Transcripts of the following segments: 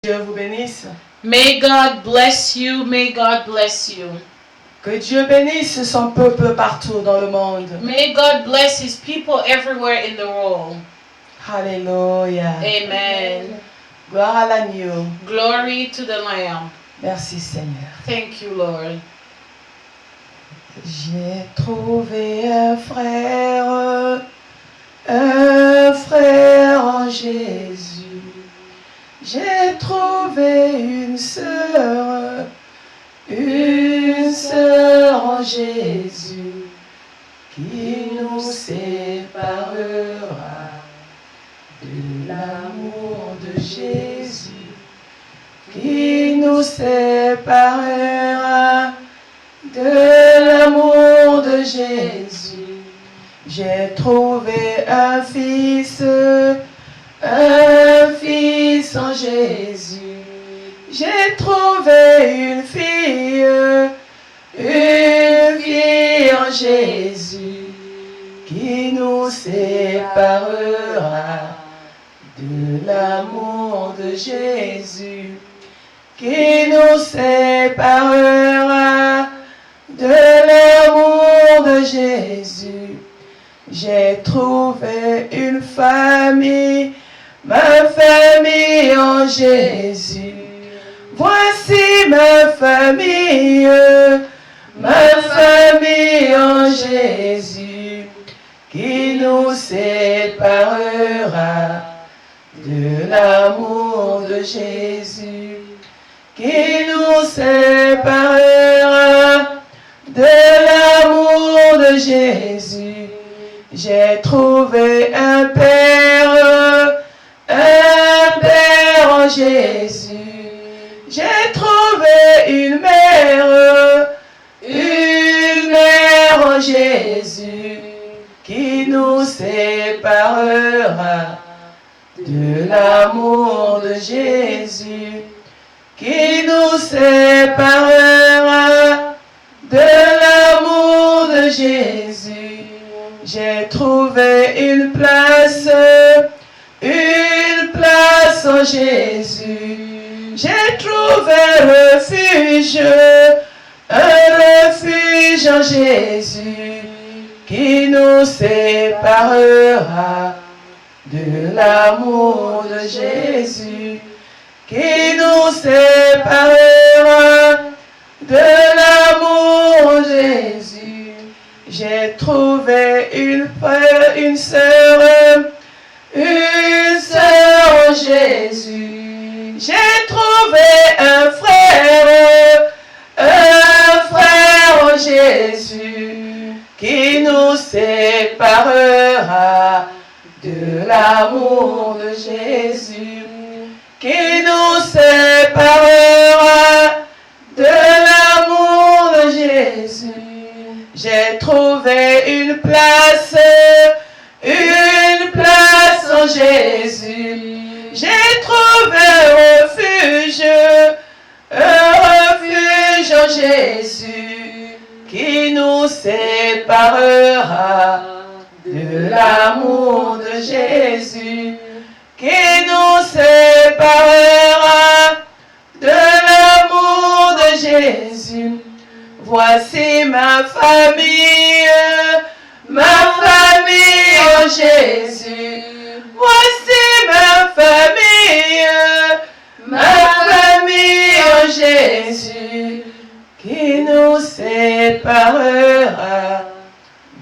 Dieu vous bénisse. May God bless you. May God bless you. Que Dieu bénisse son peuple partout dans le monde. May God bless His people everywhere in the world. Alléluia. Amen. Gloire à l'agneau. Glory to the Lamb. Merci Seigneur. Thank you, Lord. J'ai trouvé un frère en Jésus. J'ai trouvé une sœur en Jésus qui nous séparera de l'amour de Jésus, qui nous séparera de l'amour de Jésus. J'ai trouvé un fils en Jésus. J'ai trouvé une fille en Jésus qui nous séparera de l'amour de Jésus, qui nous séparera de l'amour de Jésus. J'ai trouvé une famille, ma famille en Jésus. Voici ma famille en Jésus, qui nous séparera de l'amour de Jésus, qui nous séparera de l'amour de Jésus. J'ai trouvé un Père en Jésus. J'ai trouvé une mère en Jésus, qui nous séparera de l'amour de Jésus, qui nous séparera de l'amour de Jésus. J'ai trouvé une place en Jésus. J'ai trouvé un refuge en Jésus, qui nous séparera de l'amour de Jésus, qui nous séparera de l'amour de Jésus. J'ai trouvé une sœur en Jésus. J'ai trouvé un frère en Jésus, qui nous séparera de l'amour de Jésus, qui nous séparera de l'amour de Jésus. J'ai trouvé une place en Jésus. J'ai trouvé un refuge en Jésus, qui nous séparera de l'amour de Jésus, qui nous séparera de l'amour de Jésus. Voici ma famille en Jésus. Voici ma famille en Jésus, qui nous séparera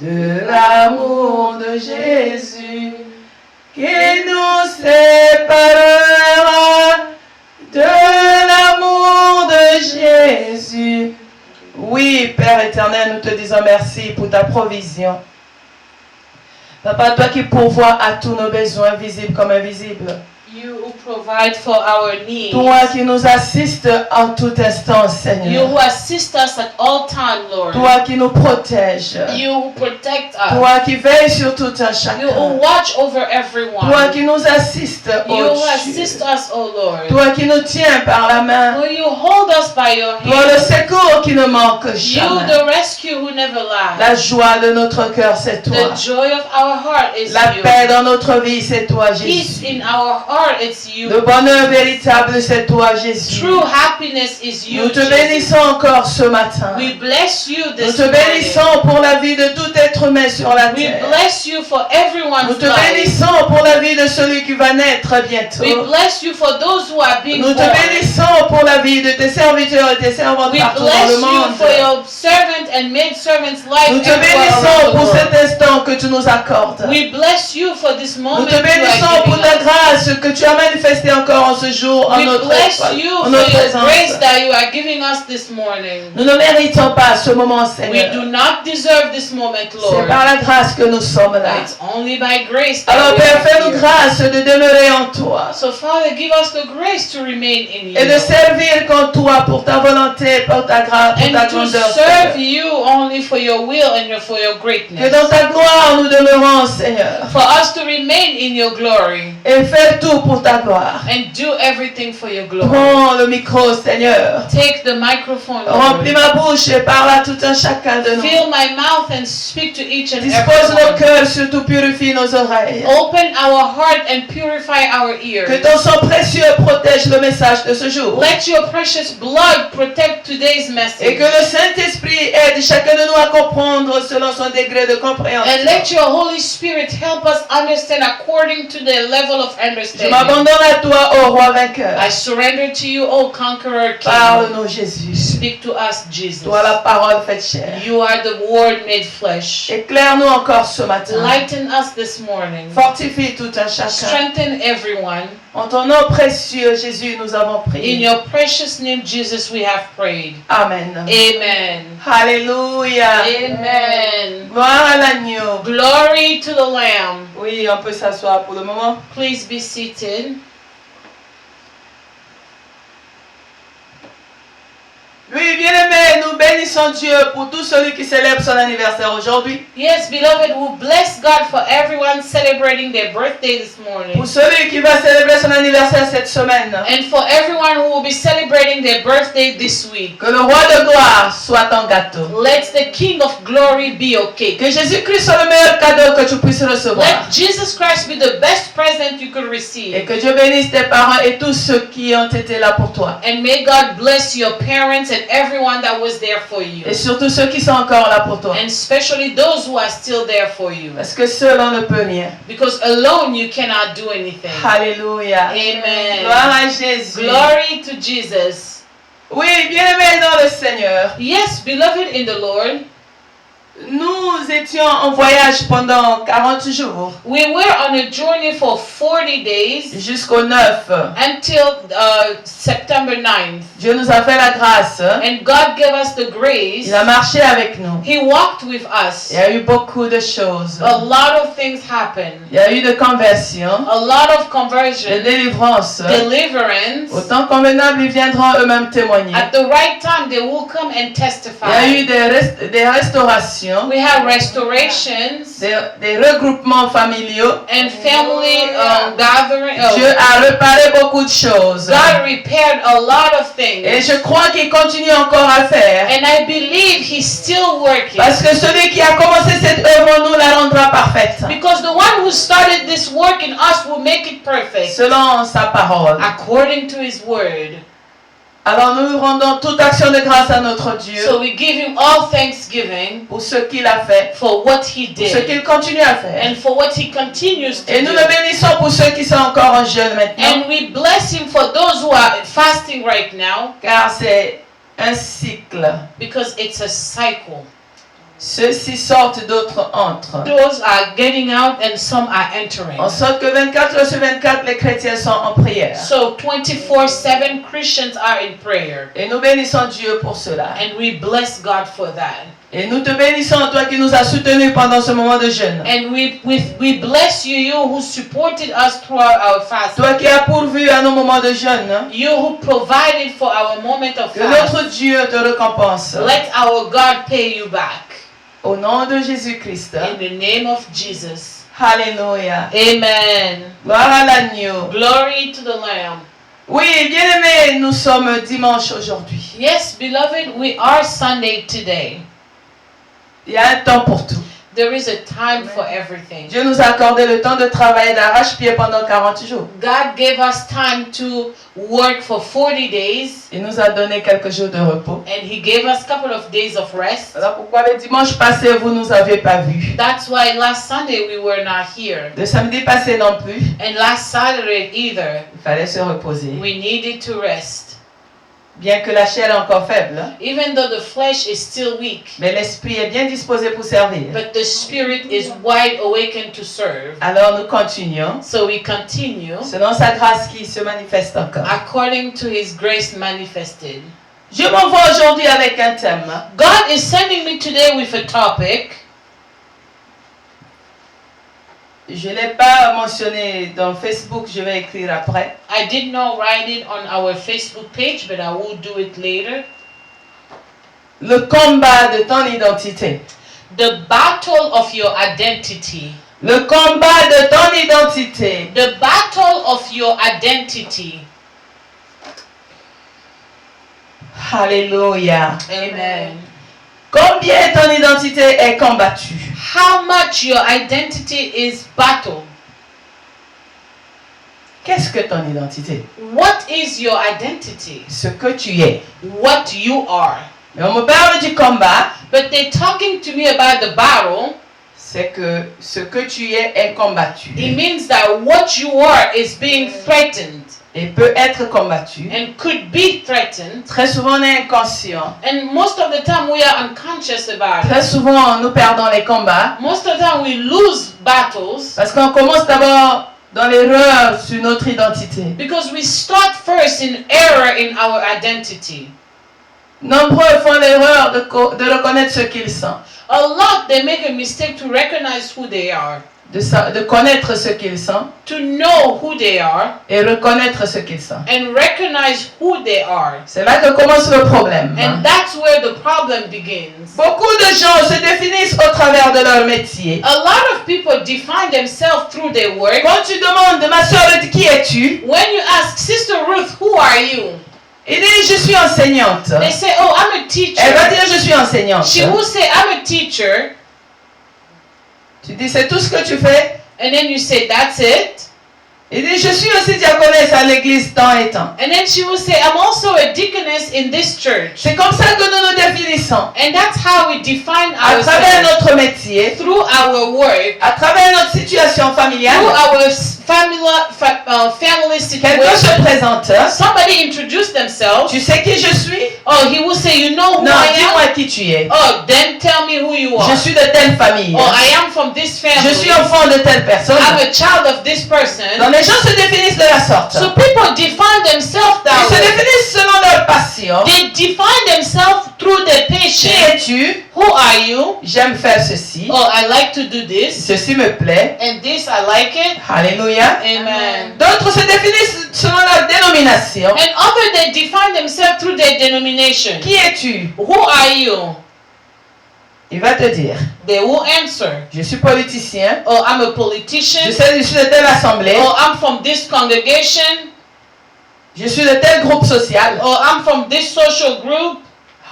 de l'amour de Jésus, qui nous séparera de l'amour de Jésus. Oui, Père éternel, nous te disons merci pour ta provision. Papa, toi qui pourvois à tous nos besoins visibles comme invisibles. You who provide for our needs. Toi qui nous assistes en tout instant, Seigneur. You who assist us at all time, Lord. Toi qui nous protèges. You who protect us. Toi qui veilles sur tout un chacun. You who watch over everyone. Toi qui nous assistes, you oh who Dieu. assist us, oh Lord. Toi qui nous tiens par la main. Will you hold us by your hand? Toi le secours qui ne manque jamais. You the rescue who never lies. La joie de notre cœur, c'est toi. The joy of our heart is La you. paix dans notre vie, c'est toi, Peace Jésus. in our heart heart, it's you. Le bonheur véritable, c'est toi, Jésus. True happiness is you, Nous te Jesus. bénissons encore ce matin. We bless you Nous this te morning. bénissons pour la vie de tout être humain sur la We terre. bless you for Nous everyone's te life. bénissons pour la vie de celui qui va naître We bientôt. bless you for those who are being Nous te born. bénissons pour la vie de tes serviteurs et tes servantes We partout dans bless le you monde. for your servant and maid-servant's life Nous te everywhere bénissons around the pour world. cet instant que tu nous accordes. We bless you for this moment Nous te you are bénissons pour giving ta us. grâce que tu as manifestée encore en ce jour en We notre, bless you en for notre your présence. grace that you are giving us this morning. Nous ne méritons pas ce moment, We Seigneur. do not deserve this moment, C'est Lord. par la grâce que nous sommes là. It's only by grace that Alors we Père, are fais-nous here. grâce de demeurer en toi So Father, give us the grace to remain in et de you. servir qu'en toi pour ta volonté, pour ta grâce, pour ta And to grandeur. serve Seigneur. you only for your will and for your Que greatness. dans ta gloire nous demeurons, Seigneur, For us to remain in your glory et faire tout pour ta gloire. and do everything for your glory. Prends le micro, Seigneur. Take the microphone, Remplis Lord. ma bouche et parle à tout un chacun de nous. Fill my mouth and speak to each and Dispose nos every one. cœurs, surtout purifie nos oreilles. Open our heart and purify our Que ears. ton sang précieux protège le message de ce jour. Let your precious blood protect today's Et message. que le Saint-Esprit aide chacun de nous à comprendre selon son degré de And compréhension. let your Holy Spirit help us understand according to the level of Je understanding. m'abandonne à toi, ô roi vainqueur. I surrender to you, O conqueror King. Parle-nous, Jésus. Speak to us, Jesus. Toi, la parole faite chair. You are the Word made flesh. Éclaire-nous encore ce matin. Lighten us this morning. Fortifie tout un chacun. Strengthen everyone. En ton nom précieux, Jésus, nous avons In prié. your precious name, Jesus, we have prayed. Amen. Amen. Alléluia. Amen. Gloire à l'agneau. Glory to the Lamb. Oui, on peut s'asseoir pour le moment. Please be seated. Oui, bien-aimé, nous bénissons Dieu pour tout celui qui célèbre son anniversaire aujourd'hui. Yes, beloved, we bless God for everyone celebrating their birthday this morning. Pour celui qui va célébrer son anniversaire cette semaine. And for everyone who will be celebrating their birthday this week. Que le roi de gloire soit ton gâteau. Let the King of Glory be your cake. Que Jésus-Christ soit le meilleur cadeau que tu puisses recevoir. Let Jesus Christ be the best present you could Et receive. que Dieu bénisse tes parents et tous ceux qui ont été là pour toi. And may God bless your parents and everyone that was there for you. Et surtout ceux qui sont encore là pour toi. And especially those who are still there for you. Parce que seul on ne peut rien. Because alone you cannot do anything. Alléluia. Amen. Gloire à Jésus. Glory to Jesus. Oui, bien-aimé dans le Seigneur. Yes, beloved in the Lord, Nous étions en voyage pendant 40 jours. we were on a journey for 40 days Jusqu'au 9. until September 9th. Dieu nous a fait la grâce. And God gave us the grace. Il a marché avec nous. He walked with us. Il y a eu beaucoup de choses. A lot of things happened. Il y a eu de conversions, A lot of de conversion, délivrances. deliverance. Au temps convenable, ils viendront eux-mêmes témoigner. At the right time, they will come and Il y a testify. eu des restaurations, We have restorations des regroupements familiaux. and family gathering. Dieu a réparé beaucoup de choses. God repaired a lot of Et things. je crois qu'il continue encore à faire. And I believe He's still working. Parce que celui qui a commencé cette œuvre nous la rendra parfaite. Because the one who started this work in us will make it perfect Selon sa parole. according to His word. Alors nous rendons toute action de grâce à notre Dieu So we give Him all thanksgiving pour ce qu'il a fait, for what He pour ce did qu'il continue à faire. and for what He continues to Et nous do. le bénissons pour ceux qui sont encore en jeûne maintenant, And we bless Him for those who are fasting right now car c'est un cycle. because it's a cycle. Ceux-ci sortent, d'autres entrent. Those are getting out and some are entering. En sorte que 24 heures sur 24, les chrétiens sont en prière. So 24/7 Christians are in prayer. Et nous bénissons Dieu pour cela. And we bless God for that. Et nous te bénissons, toi qui nous as soutenus pendant ce moment de jeûne. And we bless you, you who supported us throughout our fast. Toi qui as pourvu à nos moments de jeûne. You who provided for our moment of Que fast. notre Dieu te récompense. Let our God pay you back. Au nom de Jésus-Christ. In the name of Jesus. Alléluia. Amen. Gloire à l'agneau. Glory to the Lamb. Oui, bien-aimés, nous sommes dimanche aujourd'hui. Yes, beloved, we are Sunday today. Il y a un temps pour tout. There is a time for everything. Dieu nous a accordé le temps de travailler d'arrache-pied pendant 40 jours. God gave us time to work for 40 days. Il nous a donné quelques jours de repos. And He gave us a couple of days of rest. Alors pourquoi le dimanche passé, vous ne nous avez pas vus? That's why last Sunday we were not here. Le samedi passé non plus. And last Saturday either. Il fallait se reposer. We needed to rest. Bien que la chair est encore faible, Even though the flesh is still weak. mais l'esprit est bien disposé pour servir. But the spirit is wide awakened to serve. Alors nous continuons, So we continue selon sa grâce qui se manifeste encore. according to His grace manifested. Je m'envoie aujourd'hui avec un thème. God is sending me today with a topic. Je ne l'ai pas mentionné dans Facebook, je vais écrire après. I did not write it on our Facebook page, but I will do it later. Le combat de ton identité. The battle of your identity. Le combat de ton identité. The battle of your identity. Alléluia. Amen. Combien ton identité est combattue? How much your identity is battled. Qu'est-ce que ton identité? What is your identity? Ce que tu es. What you are. Mais on me parle du combat, But they're talking to me about the battle. c'est que ce que tu es est combattu. It means that what you are is being threatened Et peut être combattu. and could be threatened. Très souvent on est inconscient. And most of the time we are unconscious about it. Très souvent nous perdons les combats. Most of the time we lose battles Parce qu'on commence d'abord dans l'erreur sur notre identité. because we start first in error in our identity. Nombreux font l'erreur de reconnaître ce qu'ils sont. A lot they make a mistake to recognize who they are, De connaître ce qu'ils sont to know who they are, et reconnaître ce qu'ils sont. and recognize who they are. C'est là que commence le problème. And that's where the problem begins. Beaucoup de gens se définissent au travers de leur métier. A lot of people define themselves through their work. Quand tu demandes, ma soeur, qui es-tu? When you ask Sister Ruth, who are you? Il dit, je suis enseignante. They say, oh, I'm a teacher. Elle va dire, je suis enseignante. She will say, I'm a teacher. Tu dis, c'est tout ce que tu fais? And then you say, that's it. Il dit, je suis aussi diaconesse à l'église tant et tant. And then she will say, I'm also a deaconess in this church. C'est comme ça que nous nous définissons. And that's how we define À travers ourselves. notre métier, Through our work, à travers notre situation familiale. through our family Quelqu'un se situation. présente. Somebody introduce themselves. Tu sais qui je suis? Oh, he will say, you know who Non, I am? dis-moi qui tu es. Oh, then tell me who you Je are. suis de telle famille. Oh, I am from this Je suis family. enfant de telle personne. I'm a child of this Donc person. les gens se définissent de la sorte. So people define themselves that Ils se way. définissent selon leur passion. They define themselves through their Qui passion. es-tu? Who are you? J'aime faire ceci. Oh, I like to do this. Ceci me plaît. And this, I like it. Alléluia. Amen. D'autres se définissent selon leur dénomination. And others, they define themselves through their denomination. Qui es-tu? Who are you? Il va te dire, They will answer. je suis politicien. Oh, I'm a Je politician. suis de telle assemblée. Oh, I'm from this congregation. Je suis de tel groupe social. Oh, I'm from this social group.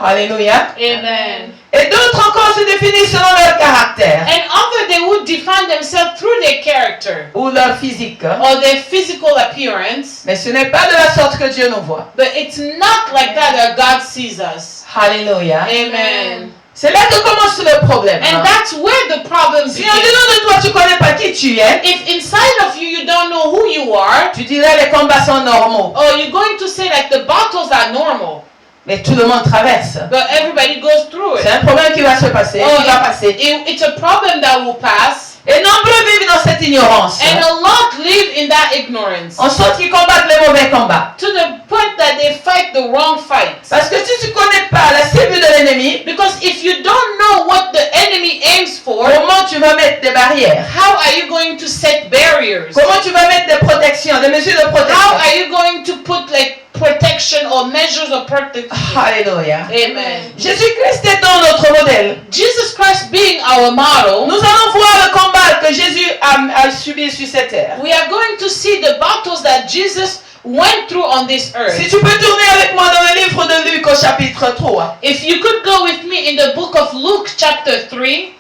Alléluia. Amen. Et d'autres encore se définissent selon leur caractère And others, they would define themselves through their character ou leur physique. or their physical appearance. Mais ce n'est pas de la sorte que Dieu nous voit. But it's not like that God sees us. Alléluia. Amen. C'est là que commence le problème. And that's where the problem Si en begins. dedans de toi tu connais pas qui tu es, If inside of you, you don't know who you are, tu dirais les combats sont normaux. or you're going to say like the battles are normal, Mais tout le monde traverse. but everybody goes through C'est it. un problème qui va se passer, Oh, qui va passer. It's a problem that will pass. Et nombreux vivent dans cette ignorance. And a lot live in that ignorance. En sorte qu'ils combattent les mauvais combats. To the point that they fight the wrong fights. Parce que si tu ne connais pas la cible de l'ennemi, Because if you don't know what the enemy aims for, comment tu vas mettre des barrières? how are you going to set barriers? Comment tu vas mettre des protections, des mesures de How protection? are you going to put like protection or measures of protection? Alléluia. Amen. Jésus-Christ étant notre modèle, Jesus Christ being our model, nous allons voir le combat que Jésus a subi sur cette terre. we are going to see the battles that Jesus went through on this earth. Si tu peux tourner avec moi dans le livre de Luc au chapitre 3. If you could go with me in the book of Luke chapter 3,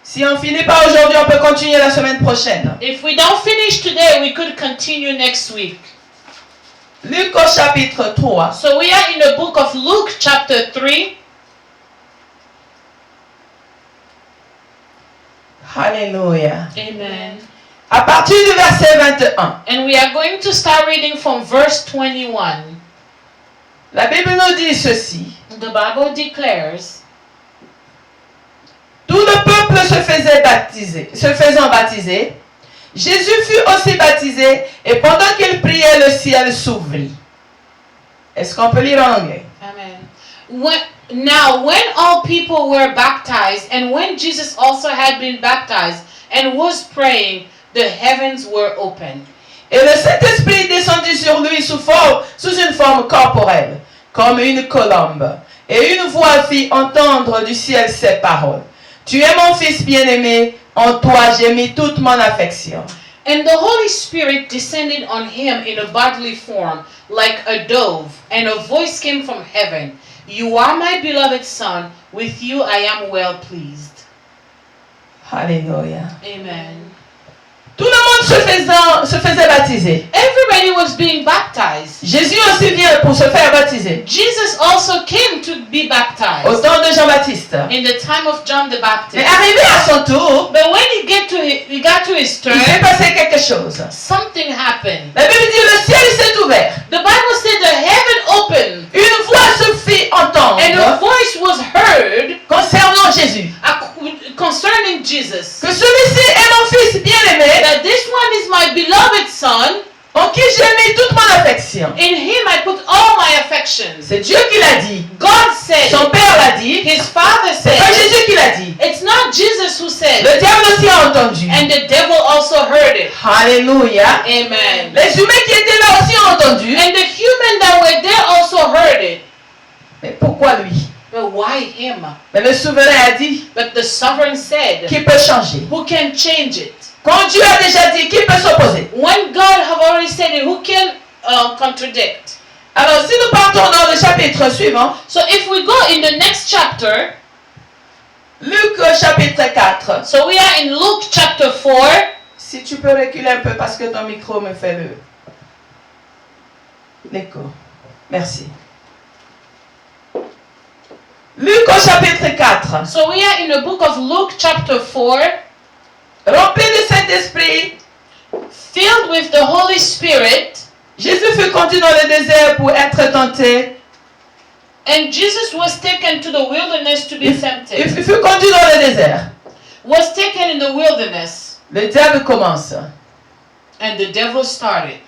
Si on finit pas aujourd'hui, on peut continuer la semaine prochaine. If we don't finish today, we could continue next week. Luc au chapitre 3. So we are in the book of Luke chapter 3. Alléluia. Amen. À partir du verset 21. And we are going to start reading from verse 21. La Bible nous dit ceci. The Bible declares, Tout le peuple se faisant baptiser, Jésus fut aussi baptisé et pendant qu'il priait, le ciel s'ouvrit. Est-ce qu'on peut lire en anglais? Amen. Now, when all people were baptized, and when Jesus also had been baptized and was praying, the heavens were opened. Et le Saint-Esprit descendit sur lui sous une forme corporelle, comme une colombe. Et une voix fit entendre du ciel ces paroles. Tu es mon fils bien-aimé, en toi j'ai mis toute mon affection. And the Holy Spirit descended on him in a bodily form, like a dove, and a voice came from heaven. You are my beloved Son, with you I am well pleased. Alléluia. Amen. Tout le monde se faisait baptiser. Everybody was being baptized. Jésus aussi vient pour se faire baptiser. Jesus also came to be baptized. Au temps de Jean-Baptiste. In the time of John the Baptist. Mais arrivé à son tour, But when he got to his turn, il s'est passé quelque chose. something happened. La Bible dit le ciel s'est ouvert. The Bible said the heaven opened. Une voix se fit entendre And a voice was heard concernant Jésus. Concerning Jesus. Que celui-ci est mon fils bien-aimé, That this one is my beloved Son. en qui j'ai mis toute mon affection. In him I put all my affections. C'est Dieu qui l'a dit. God said. Son Père l'a dit. His Father C'est pas said. Jésus qui l'a dit. It's not Jesus who said. Le diable aussi a entendu. And the devil also heard it. Alléluia. Amen. Les humains qui étaient là aussi ont entendu. And the human that were there also heard it. Mais pourquoi lui? But why him? Mais le souverain a dit But the sovereign said, qu'il peut changer. who can change it? Quand Dieu a déjà dit, qui peut s'opposer? When God have already said it, who can contradict? Alors si nous partons dans le chapitre suivant, So if we go in the next chapter, Luc chapitre 4. so we are in Luke chapter 4. Si tu peux reculer un peu parce que ton micro me fait l'écho. Merci. Luc au chapitre 4. So we are in the book of Luke chapter 4, Rempli du Saint-Esprit, filled with the Holy Spirit, Jésus fut conduit dans le désert pour être tenté. and Jesus was taken to the wilderness to be Il tempted. fut conduit dans le désert. Was taken in the wilderness, Le diable commence. and the devil started.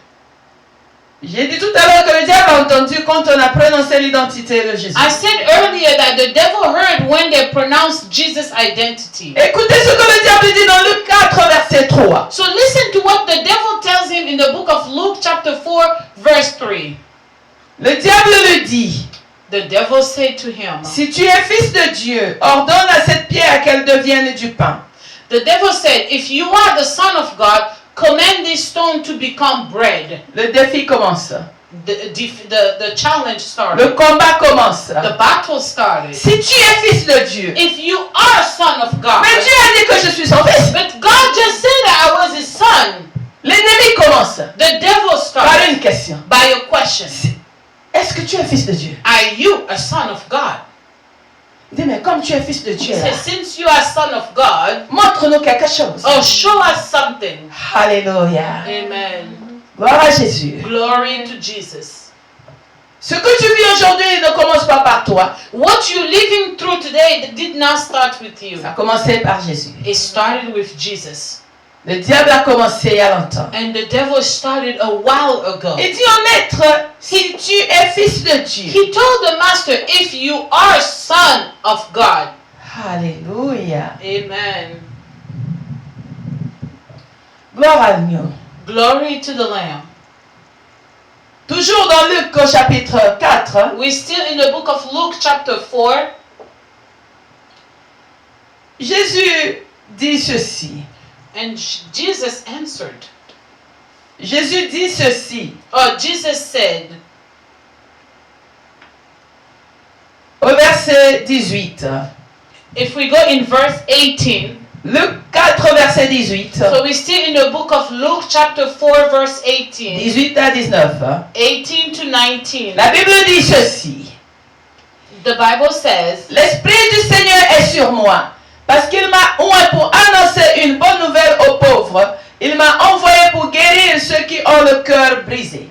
J'ai dit tout à l'heure que le diable a entendu quand on a prononcé l'identité de Jésus. I said earlier that the devil heard when they pronounced Jesus' identity. Écoutez ce que le diable dit dans Luc 4, verset 3. So listen to what the devil tells him in the book of Luke chapter 4 verse 3. Le diable lui dit, The devil said to him, si tu es fils de Dieu, ordonne à cette pierre qu'elle devienne du pain. the devil said, if you are the Son of God, command this stone to become bread. Le défi commence. The challenge started. Le combat commence. The battle started. Si tu es fils de Dieu, If you are a son of God, mais Dieu a dit que je suis son fils. but God just said that I was his son. L'ennemi commence The devil par started une question. by a question. Est-ce que tu es fils de Dieu? Are you a son of God? Il dit, mais comme tu es fils de Dieu, He là, said, since you are son of God, montre-nous quelque chose. oh, show us something. Alléluia. Amen. Gloire à Jésus. Glory to Jesus. Ce que tu vis aujourd'hui ne commence pas par toi. What you're living through today did not start with you. Ça a commencé par Jésus. It started with Jesus. Le diable a commencé il y a longtemps. And the devil started a while ago. Il dit au maître, si tu es fils de Dieu. He told the master, if you are son of God. Alléluia. Amen. Gloire à Dieu. Glory to the Lamb. Toujours dans Luc au chapitre 4. We're still in the book of Luke chapter 4. Jésus dit ceci. And Jesus answered. Jésus dit ceci. Oh, Jesus said, Au verset 18. if we go in verse 18, Luc 4, verset 18. So we still in the book of Luke chapter 4 verse 18. 18 à 19. 18 to 19. La Bible dit ceci. The Bible says, L'Esprit du Seigneur est sur moi, parce qu'il m'a oint pour annoncer une bonne nouvelle aux pauvres. Il m'a envoyé pour guérir ceux qui ont le cœur brisé.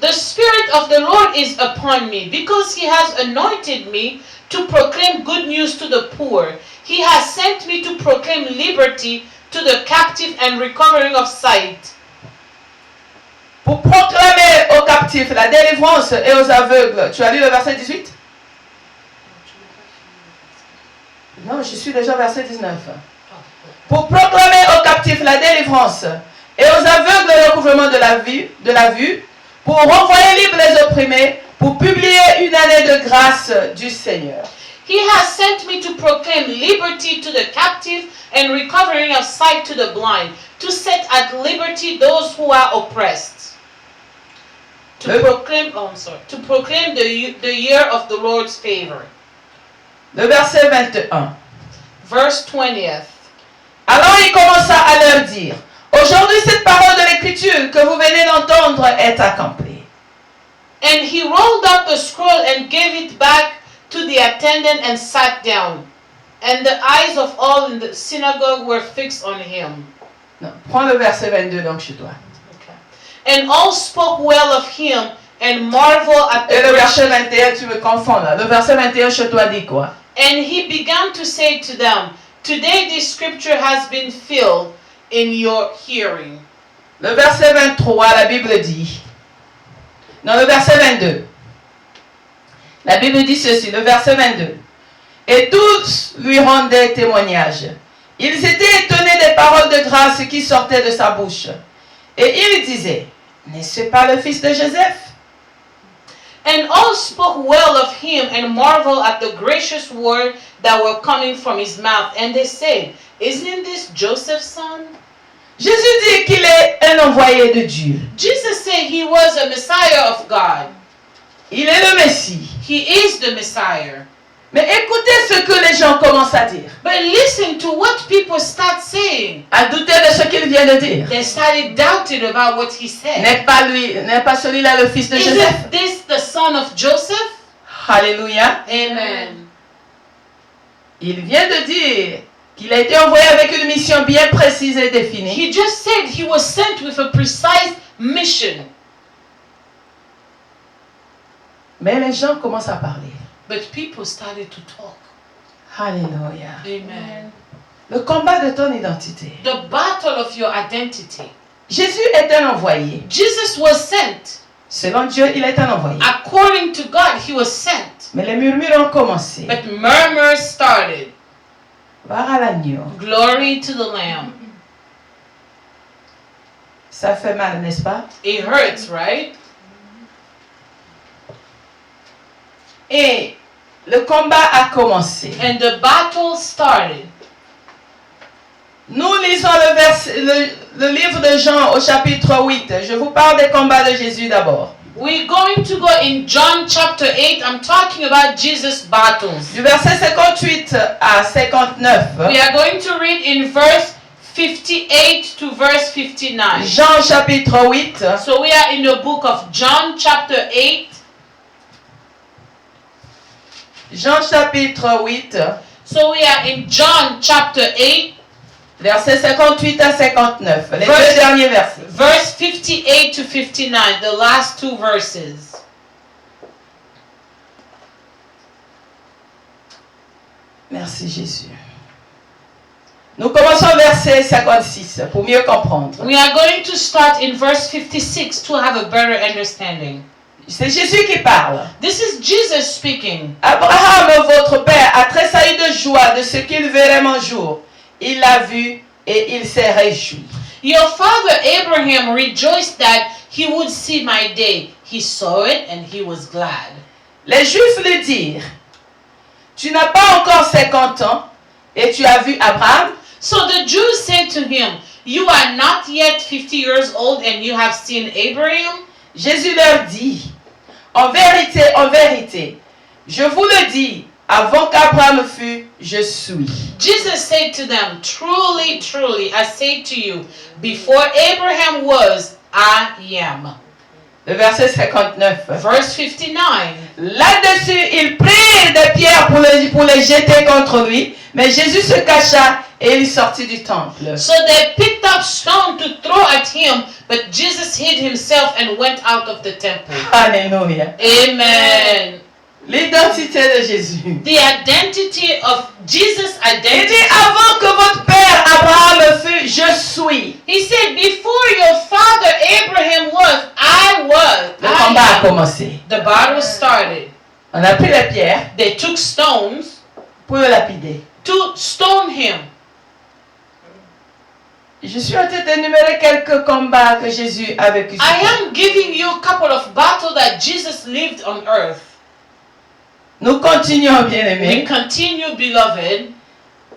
The Spirit of the Lord is upon me, because He has anointed me to proclaim good news to the poor. He has sent me to proclaim liberty to the captive and recovering of sight. Pour proclamer aux captifs la délivrance et aux aveugles. Tu as lu le verset 18? Non, je suis déjà au verset 19. Pour proclamer aux captifs la délivrance et aux aveugles le recouvrement de la vue, pour renvoyer libres les opprimés, pour publier une année de grâce du Seigneur. He has sent me to proclaim liberty to the captive and recovering of sight to the blind, to set at liberty those who are oppressed. To proclaim the year of the Lord's favor. Le verset 21. Verse 20th. Alors il commença à leur dire, aujourd'hui cette parole de l'Écriture que vous venez d'entendre est accomplie. And he rolled up the scroll and gave it back to the attendant and sat down. And the eyes of all in the synagogue were fixed on him. Non, prends le verset 22 donc chez toi. And all spoke well of him and marveled at Et the le verset 21, tu me confonds là. Le verset 21 chez toi dit quoi? And he began to say to them, today this scripture has been filled in your hearing. Le verset 23, la Bible dit. Non, le verset 22. La Bible dit ceci, le verset 22. Et tous lui rendaient témoignage. Ils étaient étonnés des paroles de grâce qui sortaient de sa bouche. Et ils disaient, n'est-ce pas le fils de Joseph? And all spoke well of him and marveled at the gracious word that were coming from his mouth. And they said, isn't this Joseph's son? Jésus dit qu'il est un envoyé de Dieu. Jesus said he was a Messiah of God. Il est le Messie. He is the Messiah. Mais écoutez ce que les gens commencent à dire. But listen to what people start saying. À douter de ce qu'il vient de dire. They started doubting about what he said. N'est pas celui-là le fils de Joseph? Isn't this the son of Joseph? Alléluia. Amen. Il vient de dire qu'il a été envoyé avec une mission bien précise et définie. He just said he was sent with a precise mission. Mais les gens commencent à parler. But people started to talk. Alléluia. Amen. Le combat de ton identité. The battle of your identity. Jésus est un envoyé. Jesus was sent. Selon Dieu, il est un envoyé. According to God, he was sent. Mais les murmures ont commencé. But murmurs started. Voir à l'agneau. Glory to the Lamb. Ça fait mal, n'est-ce pas? It hurts, right? Et le combat a commencé. And the battle started. Nous lisons le livre de Jean au chapitre 8. Je vous parle des combats de Jésus d'abord. We're going to go in John chapter 8. I'm talking about Jesus' battles. Du verset 58 à 59. We are going to read in verse 58 to verse 59. Jean chapitre 8. So we are in the book of John chapter 8. Jean chapitre 8. So we are in John chapter 8. Versets 58 à 59. Les deux derniers versets. Verse 58 to 59. The last two verses. Merci Jésus. Nous commençons verset 56 pour mieux comprendre. We are going to start in verse 56 to have a better understanding. C'est Jésus qui parle. This is Jesus speaking. Abraham, votre père, a tressailli de joie de ce qu'il verrait mon jour. Il l'a vu et il s'est réjoui. Your father Abraham rejoiced that he would see my day. He saw it and he was glad. Les Juifs lui dirent, tu n'as pas encore 50 ans et tu as vu Abraham? So the Jews said to him, you are not yet 50 years old and you have seen Abraham? Jésus leur dit, en vérité, je vous le dis, avant qu'Abraham fût, je suis. Jesus said to them, truly, truly, I say to you, before Abraham was, I am. Le verset 59. Verse 59. Là-dessus, ils prirent des pierres pour les jeter contre lui, mais Jésus se cacha et il sortit du temple. So they picked up stone to throw at him, but Jesus hid himself and went out of the temple. Alléluia. Amen. L'identité de Jésus. The identity of Jesus' Il identity. dit, avant que votre père Abraham fût, je suis. He said, before your father Abraham was, I was. Le I combat a am. commencé. The battle started. On a pris les pierres They took stones pour le lapider. to stone him. Je suis en train d'énumérer quelques combats que Jésus a vécu. I am giving you a couple of battles that Jesus lived on earth. Nous continuons, We bien-aimés. continue, beloved.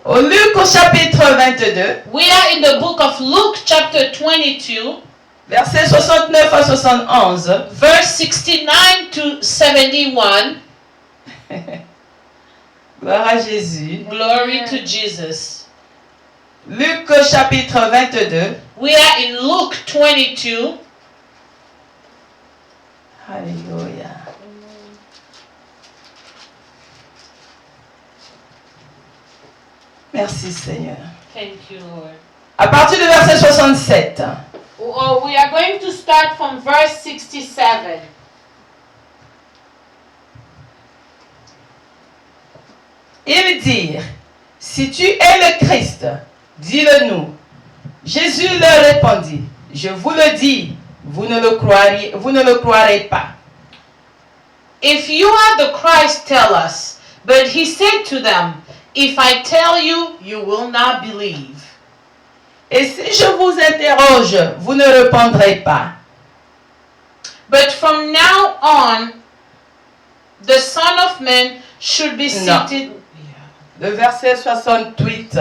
Au Luc au chapitre 22, We are in the book of Luke, chapter 22, versets 69 à 71. verse 69 to 71. Gloire à Jésus. Glory to Jesus. Luc au chapitre 22. We are in Luke 22. Alléluia. Merci Seigneur. Thank you, Lord. À partir du verset 67. We are going to start from verse 67. Ils dirent, si tu es le Christ, dis-le nous. Jésus leur répondit, je vous le dis, vous ne le croirez pas. If you are the Christ, tell us. But he said to them, if I tell you, you will not believe. Et si je vous interroge, vous ne répondrez pas. But from now on, the Son of Man should be No. seated. Le verset 68.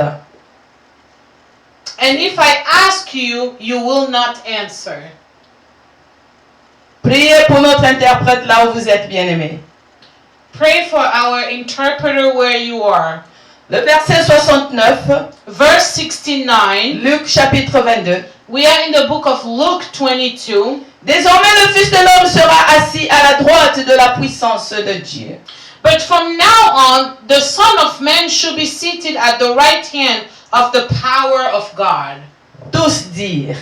And if I ask you, you will not answer. Priez pour notre interprète là où vous êtes, bien-aimés. Pray for our interpreter where you are. Le verset 69, Verse 69. Luc chapitre 22. We are in the book of Luke 22. Désormais le Fils de l'homme sera assis à la droite de la puissance de Dieu. But from now on, the Son of Man should be seated at the right hand of the power of God. Tous dirent,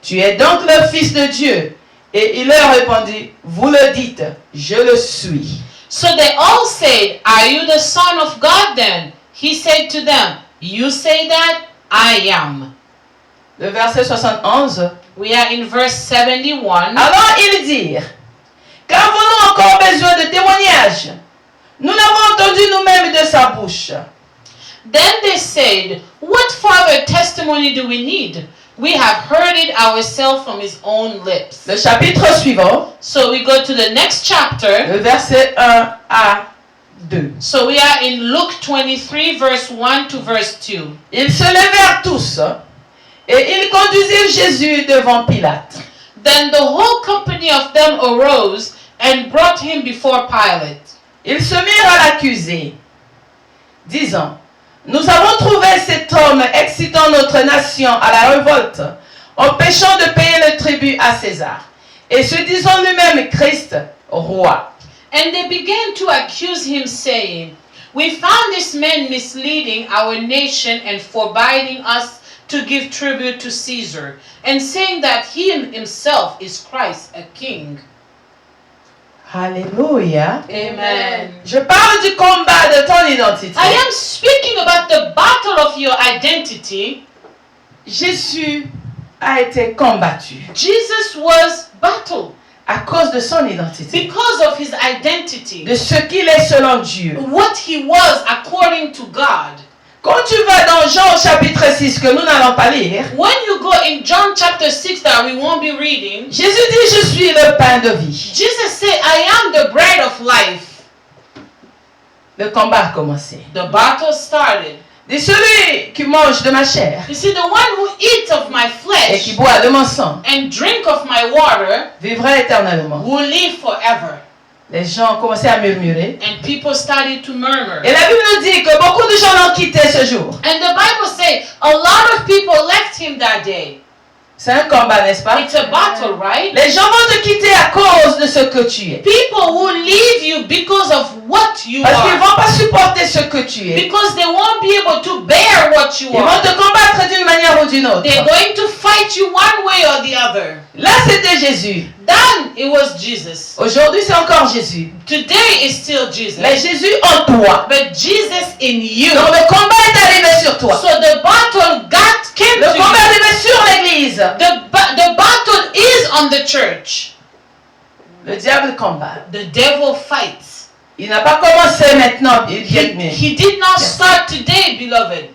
tu es donc le Fils de Dieu. Et il leur répondit, vous le dites, je le suis. So they all said, are you the Son of God then? He said to them, you say that? I am. Le verset 71. We are in verse 71. Alors ils dirent, qu'avons-nous encore besoin de témoignages? Nous l'avons entendu nous-mêmes de sa bouche. Then they said, what further testimony do we need? We have heard it ourselves from his own lips. Le chapitre suivant, So we go to the next chapter. le verset 1 à 2. So we are in Luke 23, verse 1 to verse 2. Ils se levèrent tous et ils conduisirent Jésus devant Pilate. Then the whole company of them arose and brought him before Pilate. Ils se mirent à l'accuser, disant, nous avons trouvé cet homme excitant notre nation à la révolte, empêchant de payer le tribut à César, et se disant lui-même Christ, roi. And they began to accuse him, saying, we found this man misleading our nation and forbidding us to give tribute to Caesar, and saying that he himself is Christ, a king. Alléluia. Amen. Je parle du combat de ton identité. I am speaking about the battle of your identity. Jésus a été combattu Jesus was battled à cause de son identité, because of his identity, de ce qu'il est selon Dieu. what he was according to God. Quand tu vas dans Jean au chapitre 6, que nous n'allons pas lire, When you go in John chapter 6 that we won't be reading, Jésus dit, je suis le pain de vie. Jesus said, I am the bread of life. Le combat a commencé. The battle started. De celui qui mange de ma chair You see, the one who eats of my et qui flesh boit de mon sang and drink of my water vivra éternellement. will live forever. Les gens ont commencé à murmurer. and people started to murmur. Et la Bible nous dit que beaucoup de gens l'ont quitté ce jour. And the Bible says a lot of people left him that day. C'est un combat, n'est-ce pas? It's a battle, right? Les gens vont te quitter à cause de ce que tu es. People will leave you because of what you Parce qu'ils ne are. vont pas supporter ce que tu es. Because they won't be able to bear what you Ils vont are. te combattre d'une manière ou d'une autre. They're going to fight you one way or the other. Là, c'était Jésus. Then it was Jesus. Aujourd'hui, c'est encore Jésus. Today is still Jesus. Mais Jésus en toi. But Jesus in you. Donc le combat est arrivé sur toi. So the battle came Le to combat est you. arrivé sur l'église. The battle is on the church. Le diable combat. The devil fights. Il n'a pas commencé maintenant, bien-aimé. He did not start today, beloved.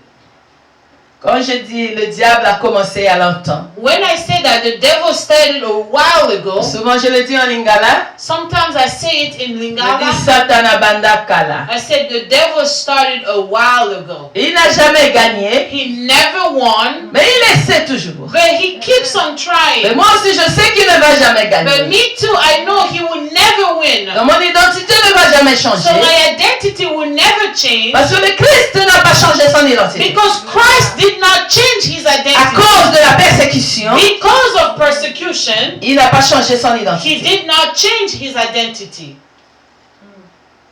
Quand je dis le diable a commencé il y a longtemps. When I say that the devil started a while ago, Souvent je le dis en lingala. sometimes I say it in Je dis Lingala. Satana banda kala. I said the devil started a while ago. Il n'a jamais gagné, He never won, mais il essaie toujours. but he keeps on Mais trying. moi aussi je sais qu'il ne va jamais But gagner. me too, I know he will never win. Donc mon identité ne va jamais So changer. my identity will never change Parce que le Christ n'a pas changé son identité. because Christ did not change his À identity. cause de la persécution, Because of persecution, il n'a pas changé son he identité. did not change his identity.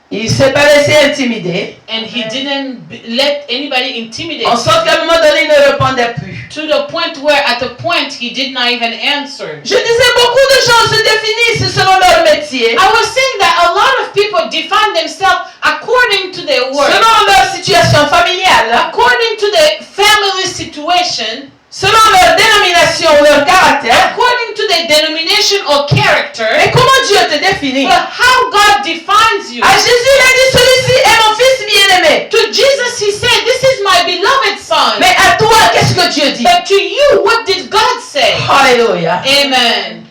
Il ne s'est pas laissé intimider. And he didn't let anybody intimidate En sorte qu'à un him moment donné, il ne répondait plus. to the point where at a point he did not even answer. Je disais, beaucoup de gens se définissent selon leur métier, I was saying that a lot of people define themselves according to their work, selon leur situation familiale, according to their family situation, selon leur dénomination ou leur caractère. according to their denomination or character. Et comment Dieu te définit? But how God defines you. À Jésus, il a dit, celui-ci est mon fils bien-aimé. To Jesus he said, "This is my beloved son." Mais à toi, qu'est-ce que Dieu dit? But to you, what did God say? Alléluia. Amen.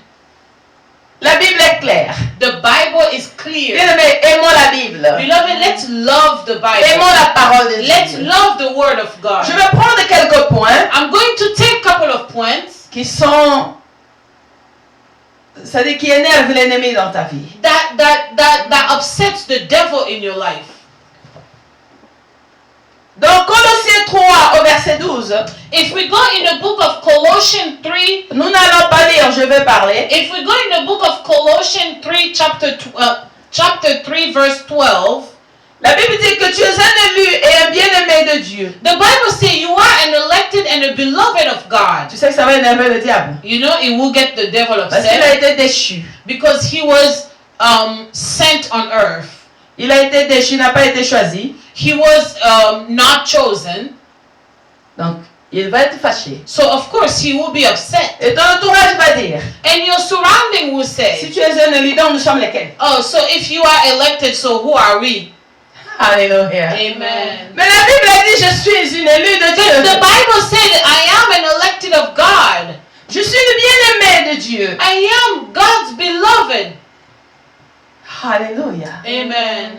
La Bible est claire. The Bible is clear. Bien-aimé, aimons la Bible. Beloved, let's love the Aimons Bible. la parole de Let's Dieu. love the Word of God. Je vais prendre quelques points I'm going to take a couple of points qui sont, c'est-à-dire qui énervent l'ennemi dans ta vie. that upsets the devil in your life. Dans Colossiens 3 au verset 12, If we go in the book of Colossians 3, nous n'allons pas lire, je vais parler. if we go in the book of Colossians 3, chapter 3, verse 12, La Bible dit que tu es un élu et un bien-aimé de Dieu. the Bible says you are an elected and a beloved of God. Tu sais que ça va énerver le diable. You know, it will get the devil Parce qu'il a upset été déchu. because he was sent on earth. Il a été déchu, il n'a pas été choisi. He was not chosen. Donc, il va être fâché. So, of course, he will be upset. Et ton entourage va dire, And your surrounding will si say, tu es un élu, donc nous sommes lesquels? "Oh, so if you are elected, so who are we?" Alléluia. Amen. Mais la Bible a dit, je suis une élue de The Dieu. Bible said, "I am an elected of God. Je suis le bien-aimé de Dieu. I am God's beloved." Alléluia. Amen.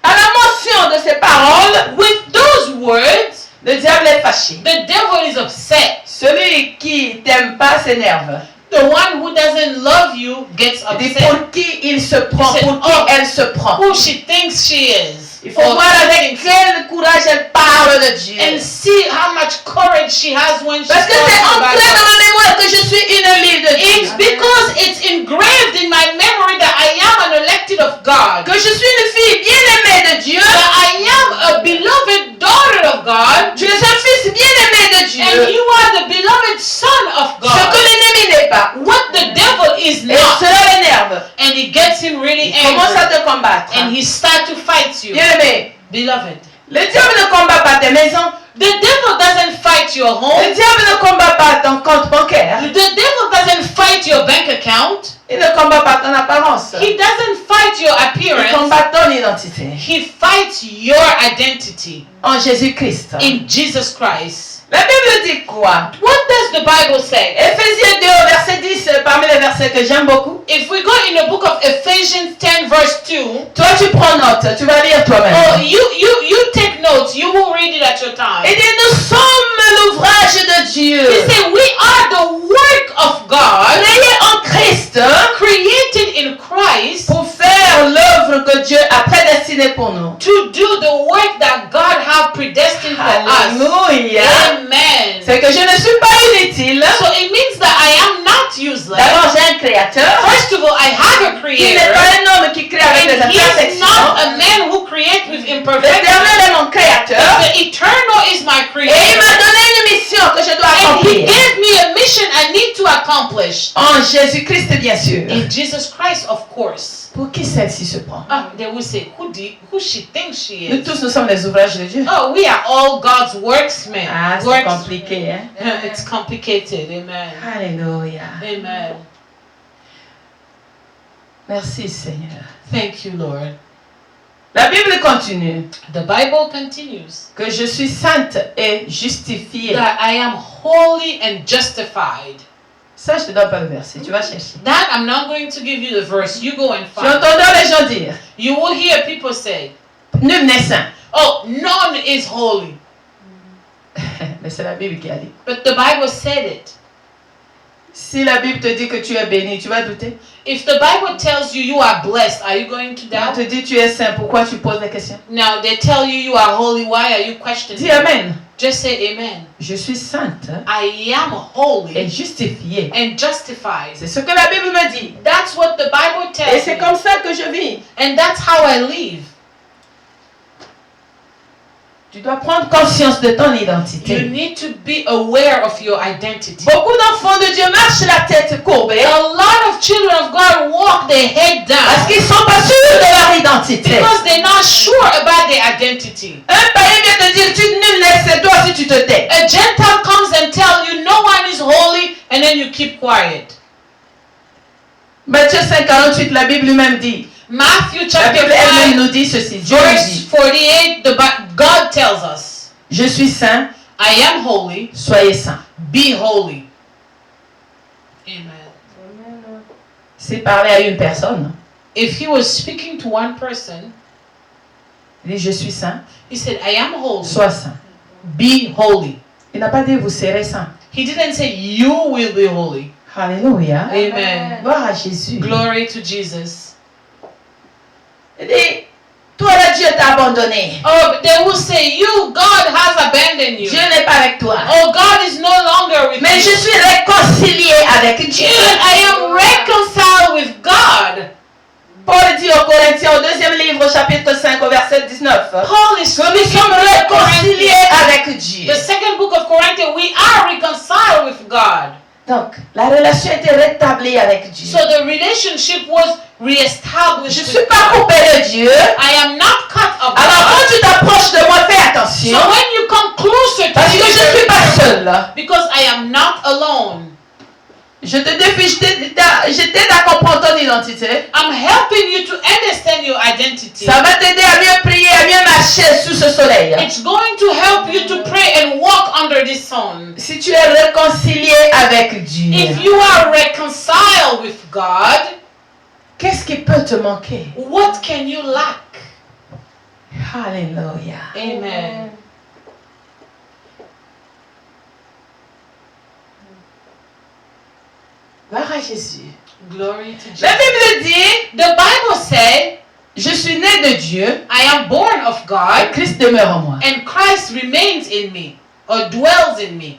À la mention de ces paroles, With those words, le diable est fâché. the devil is upset. Celui qui t'aime pas s'énerve. The one who doesn't love you gets Il dit upset. pour qui il se prend, C'est- pour qui oh. elle se prend. Who she thinks she is. Il faut Or voir who avec thinks- quel courage elle parle de Dieu. and see how much courage she has when she Parce que talks c'est about ancré dans God. ma mémoire que je suis une élue de It's Dieu. because it's engraved in my memory that I am an elected of God. Que je suis une fille bien-aimée de Dieu. That I am a beloved daughter of God. Tu es un fils bien-aimé de And Dieu. you are the beloved son of Ce que God. l'ennemi n'est pas. What the devil is Et not. cela l'énerve. And it gets him really Il commence à angry. te combattre. And he starts to fight you. Bien-aimé, Beloved. le diable ne combat pas tes maisons. The devil doesn't fight your Le home. diable ne combat pas ton compte bancaire. The devil doesn't fight your bank account. Il ne combat pas ton apparence. He doesn't fight your Il appearance. combat ton identité. He fights your identity En Jésus-Christ. in Jesus Christ. La Bible dit quoi? What does the Bible say? Éphésiens 2 verset 10, parmi les versets que j'aime beaucoup. If we go in the book of Ephesians 10 verse 2, Toi, tu prends note, tu vas lire oh, toi-même. you take notes. You will read it at your time. Il dit, nous sommes l'ouvrage de Dieu. He said, we are the work of God, Créés en Christ created in Christ pour faire l'œuvre Dieu a prédestiné pour nous. to do the work that God has predestined for us. Alléluia. Amen. C'est que je ne suis pas inutile. So it means that I am not useless. D'abord, j'ai un créateur. First of all, I have a Il n'est creator. pas un homme qui crée avec des And he is imperfections. not a man who creates with imperfection. L'Éternel est mon créateur. The eternal is my Et il creator. m'a donné une mission que je dois And he accomplir. gave me a mission I need to accomplish. En Jésus-Christ, bien sûr. In Jesus Christ, of course. Pour qui celle-ci se prend? Ah, they will say, who she thinks she Nous is? tous, nous sommes les ouvrages de Dieu. Oh, we are all God's worksmen. Ah, c'est Works- compliqué, hein? It's complicated. Amen. Alléluia. Amen. Merci, Seigneur. Thank you, Lord. La Bible continue The Bible continues que je suis sainte et justifiée. that I am holy and justified. Ça, je te donne pas le verset. Tu vas chercher. That I'm not going to give you the verse. You go and Tu find. entends les gens dire, You will hear people say, nul n'est saint. "Oh, none is holy," Mais c'est la Bible qui a dit. but the Bible said it. Si la Bible te dit que tu es béni, tu vas douter. If the Bible tells you you are blessed, are you going to On doubt? te dit tu es saint, pourquoi tu poses la question? Now they tell you you are holy. Why are you questioning? Dis Amen. Just say amen. Je suis sainte I am et holy justifiée. and justified. C'est ce que la Bible me dit. That's what the Bible Et tells c'est me. comme ça que je vis. And that's how I live. Tu dois prendre conscience de ton You identité. need to be aware of your identity. Beaucoup d'enfants de Dieu marchent la tête courbée A lot of children of God walk their head parce down qu'ils ne sont pas sûrs de leur identité. because they're not sure about their identity. Un païen vient te dire tu nul n'es, c'est toi si tu te tais. A Gentile comes and tells you no one is holy, and then you keep quiet. Matthieu 5:48, la Bible lui-même dit. Matthew La chapter Bible elle-même 5, nous dit ceci. Dieu nous verse dit, 48, God tells us, je suis saint, I am holy, soyez saints. be holy. Amen. C'est parler à une personne. If he was speaking to one person, Il dit je suis saint, he said, I am holy, sois saint. be holy. Il n'a pas dit vous serez saint. He didn't say you will be holy. Alléluia. Amen. Gloire à Jésus. Glory to Jesus. Il dit, toi là Dieu t'a abandonné. Oh, but they will say, God has abandoned you. Dieu n'est pas avec toi. Oh, God is no longer with Mais je you. suis réconcilié avec Dieu. I am reconciled with God. Paul dit aux Corinthiens au 2e livre, chapitre 5, au verset 19. Paul is Que nous speaking sommes to the réconciliés Corinthians. avec Dieu. The second book of Corinthians, we are reconciled with God. Donc, la relation a été rétablie avec Dieu. So the relationship was reestablished Je ne with suis pas God. coupé de Dieu. I am not cut of Alors, God. quand tu t'approches de moi, fais So attention. when you come closer to Parce que me, je ne suis pas seul. because I am not alone. Je te défie, je t'aide à comprendre ton identité. I'm helping you to understand your identity. Ça va t'aider à mieux prier, à mieux marcher sous ce soleil. It's going to help you to pray and walk under the sun. Si tu es réconcilié avec Dieu, If you are reconciled with God, qu'est-ce qui peut te manquer? what can you lack? Alléluia. Amen. Gloire à Jésus. Glory to La Jesus. Bible dit, The Bible said, je suis né de Dieu, I am born of et God, Christ demeure en moi. and Christ remains in me, or dwells in me.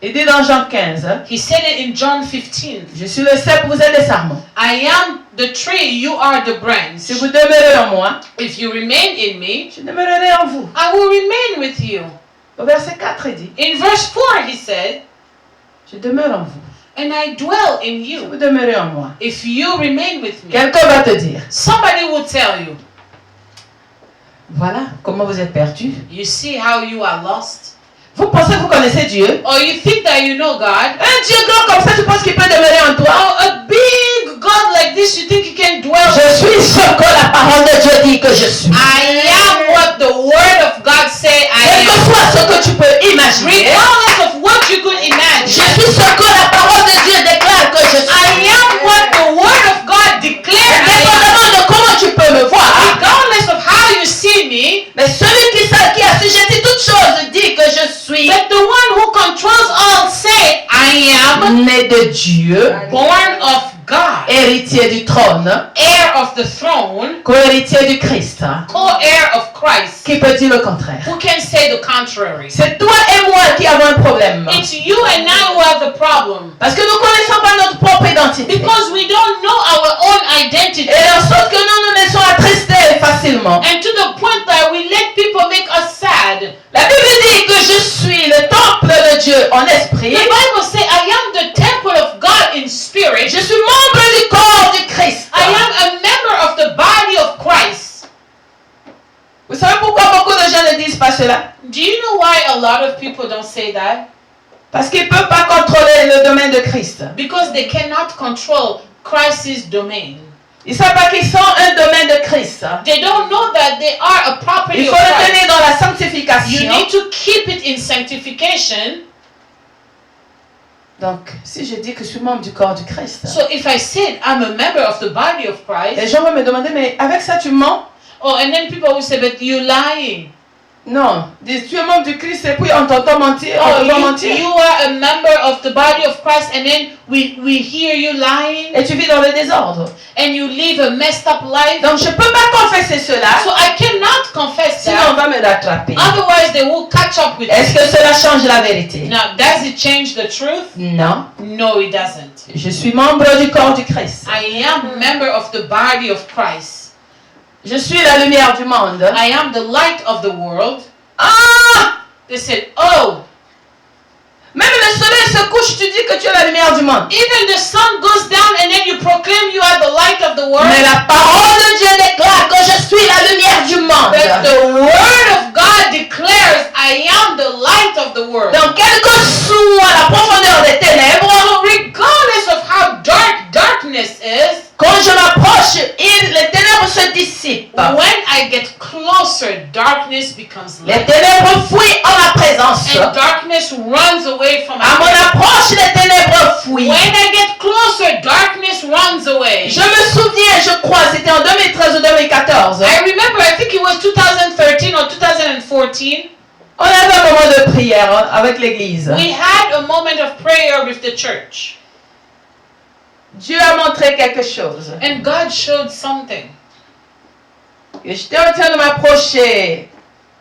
Il dit dans Jean 15, He said it in John 15. je suis le cep, vous êtes les sarments. I am the tree, you are the branch. Si vous demeurez en moi, If you remain in me, je demeurerai en vous. I will remain with you. Au verset 4, il dit, In verse 4, he said, je demeure en vous. and I dwell in Si vous you. demeurez en moi. If you remain with me. Quelqu'un va te dire, Somebody will tell you, voilà comment vous êtes perdu. you see how you are lost? Vous pensez que vous connaissez Dieu? Or you think that you know God? Un Dieu grand comme ça, tu penses qu'il peut demeurer en toi? Oh, a big God like this, you think he can dwell? Je suis ce que la parole de Dieu dit que je suis. I am what the word of God say Quel I que am. soit ce que tu peux imaginer, Regardless of what you could je imagine, suis ce que la parole de Dieu déclare que je suis. I am what the word of God declares I am. Indépendamment de comment tu peux me voir, Regardless of how you see me, mais celui qui assujettit toutes choses dit que je suis but the one who controls all say, I am né de Dieu, born of God, héritier du trône, heir of the throne, co-héritier du Christ. co-heir of Christ, Qui peut dire le contraire? who can say the contrary? C'est toi et moi qui avons un problème. It's you and I who have the problem. Parce que nous ne connaissons pas notre propre identité. Because we don't know our own identity. Et en sorte que nous nous laissons attrister facilement. And to the point that we let people make us sad. La Bible dit que je suis le temple de Dieu en esprit. The Bible says, I am the temple of God in spirit. Je suis membre du corps du Christ. I am a member of the body of Christ. Vous savez pourquoi beaucoup de gens ne disent pas cela? Do you know why a lot of people don't say that? Parce qu'ils ne peuvent pas contrôler le domaine de Christ. Because they cannot control Christ's domain. Ils ne savent pas qu'ils sont un domaine de Christ. They don't know that they are a property Il of faut le Christ. tenir dans la You sanctification. need to keep it in sanctification. Donc, si je dis que je suis membre du corps du Christ, So if I said I'm a member of the body of les Christ, gens vont me demander, mais avec ça tu mens? oh, and then people will say, but you're lying. Non, dis, tu es membre du Christ et puis on t'entend mentir, Oh, on t'entend mentir. you are a member of the body of Christ, and then we hear you lying, Et tu vis dans le désordre. and you live a messed up life. Donc je ne peux pas confesser cela, So I cannot confess sinon on that. va me rattraper. Otherwise, they will catch up with Est-ce me. que cela change la vérité? Now, does it change the truth? Non. No, it doesn't. Je suis membre du corps du Christ. I am a member of the body of Christ. Je suis la lumière du monde. I am the light of the world. Ah! They said, oh, Même le soleil se couche, tu dis que tu es la lumière du monde. even the sun goes down and then you proclaim you are the light of the world. Mais la parole de Dieu déclare que je suis la lumière du monde. But the word of God declares, I am the light of the world. Donc, quelle que soit la profondeur des ténèbres, So regardless of how dark darkness is, quand je m'approche, les ténèbres se dissipent. when I get closer, darkness becomes Les light. ténèbres fuient en ma présence. And darkness runs away from À mon us. approche, les ténèbres fuient. When I get closer, darkness runs away. Je me souviens, je crois, c'était en 2013 ou 2014. I remember, I think it was 2013 or 2014. On avait un moment de prière avec l'église. We had a moment of prayer with the church. Dieu a montré quelque chose. And God showed something. Et j'étais en train de m'approcher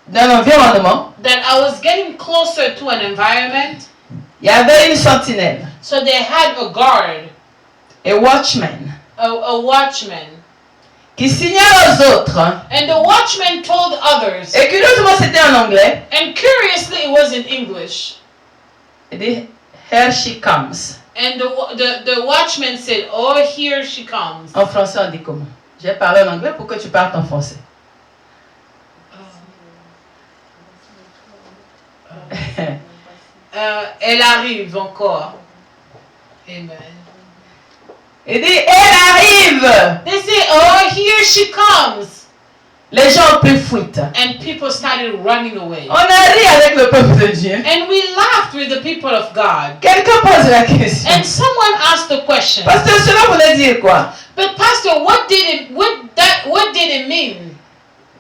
d'un environnement. That I was getting closer to an environment. Il y avait une sentinelle, So they had a guard, un watchman, a watchman. qui signale aux autres. And the watchman told others. Et curieusement, c'était en anglais. And curiously, it was in English. Il dit, here she comes. And the watchman said, oh, here she comes. En français, on dit comment? J'ai parlé en anglais pour que tu parles en français. Elle arrive encore. Amen. Il dit, elle arrive. They say, oh, here she comes. Les gens ont pris fuite. And people started running away. On a ri avec le peuple de Dieu. And we laughed with the people of God. Quelqu'un pose la question. And someone asked the question. Pasteur, cela voulait dire quoi? But pastor, what did it mean?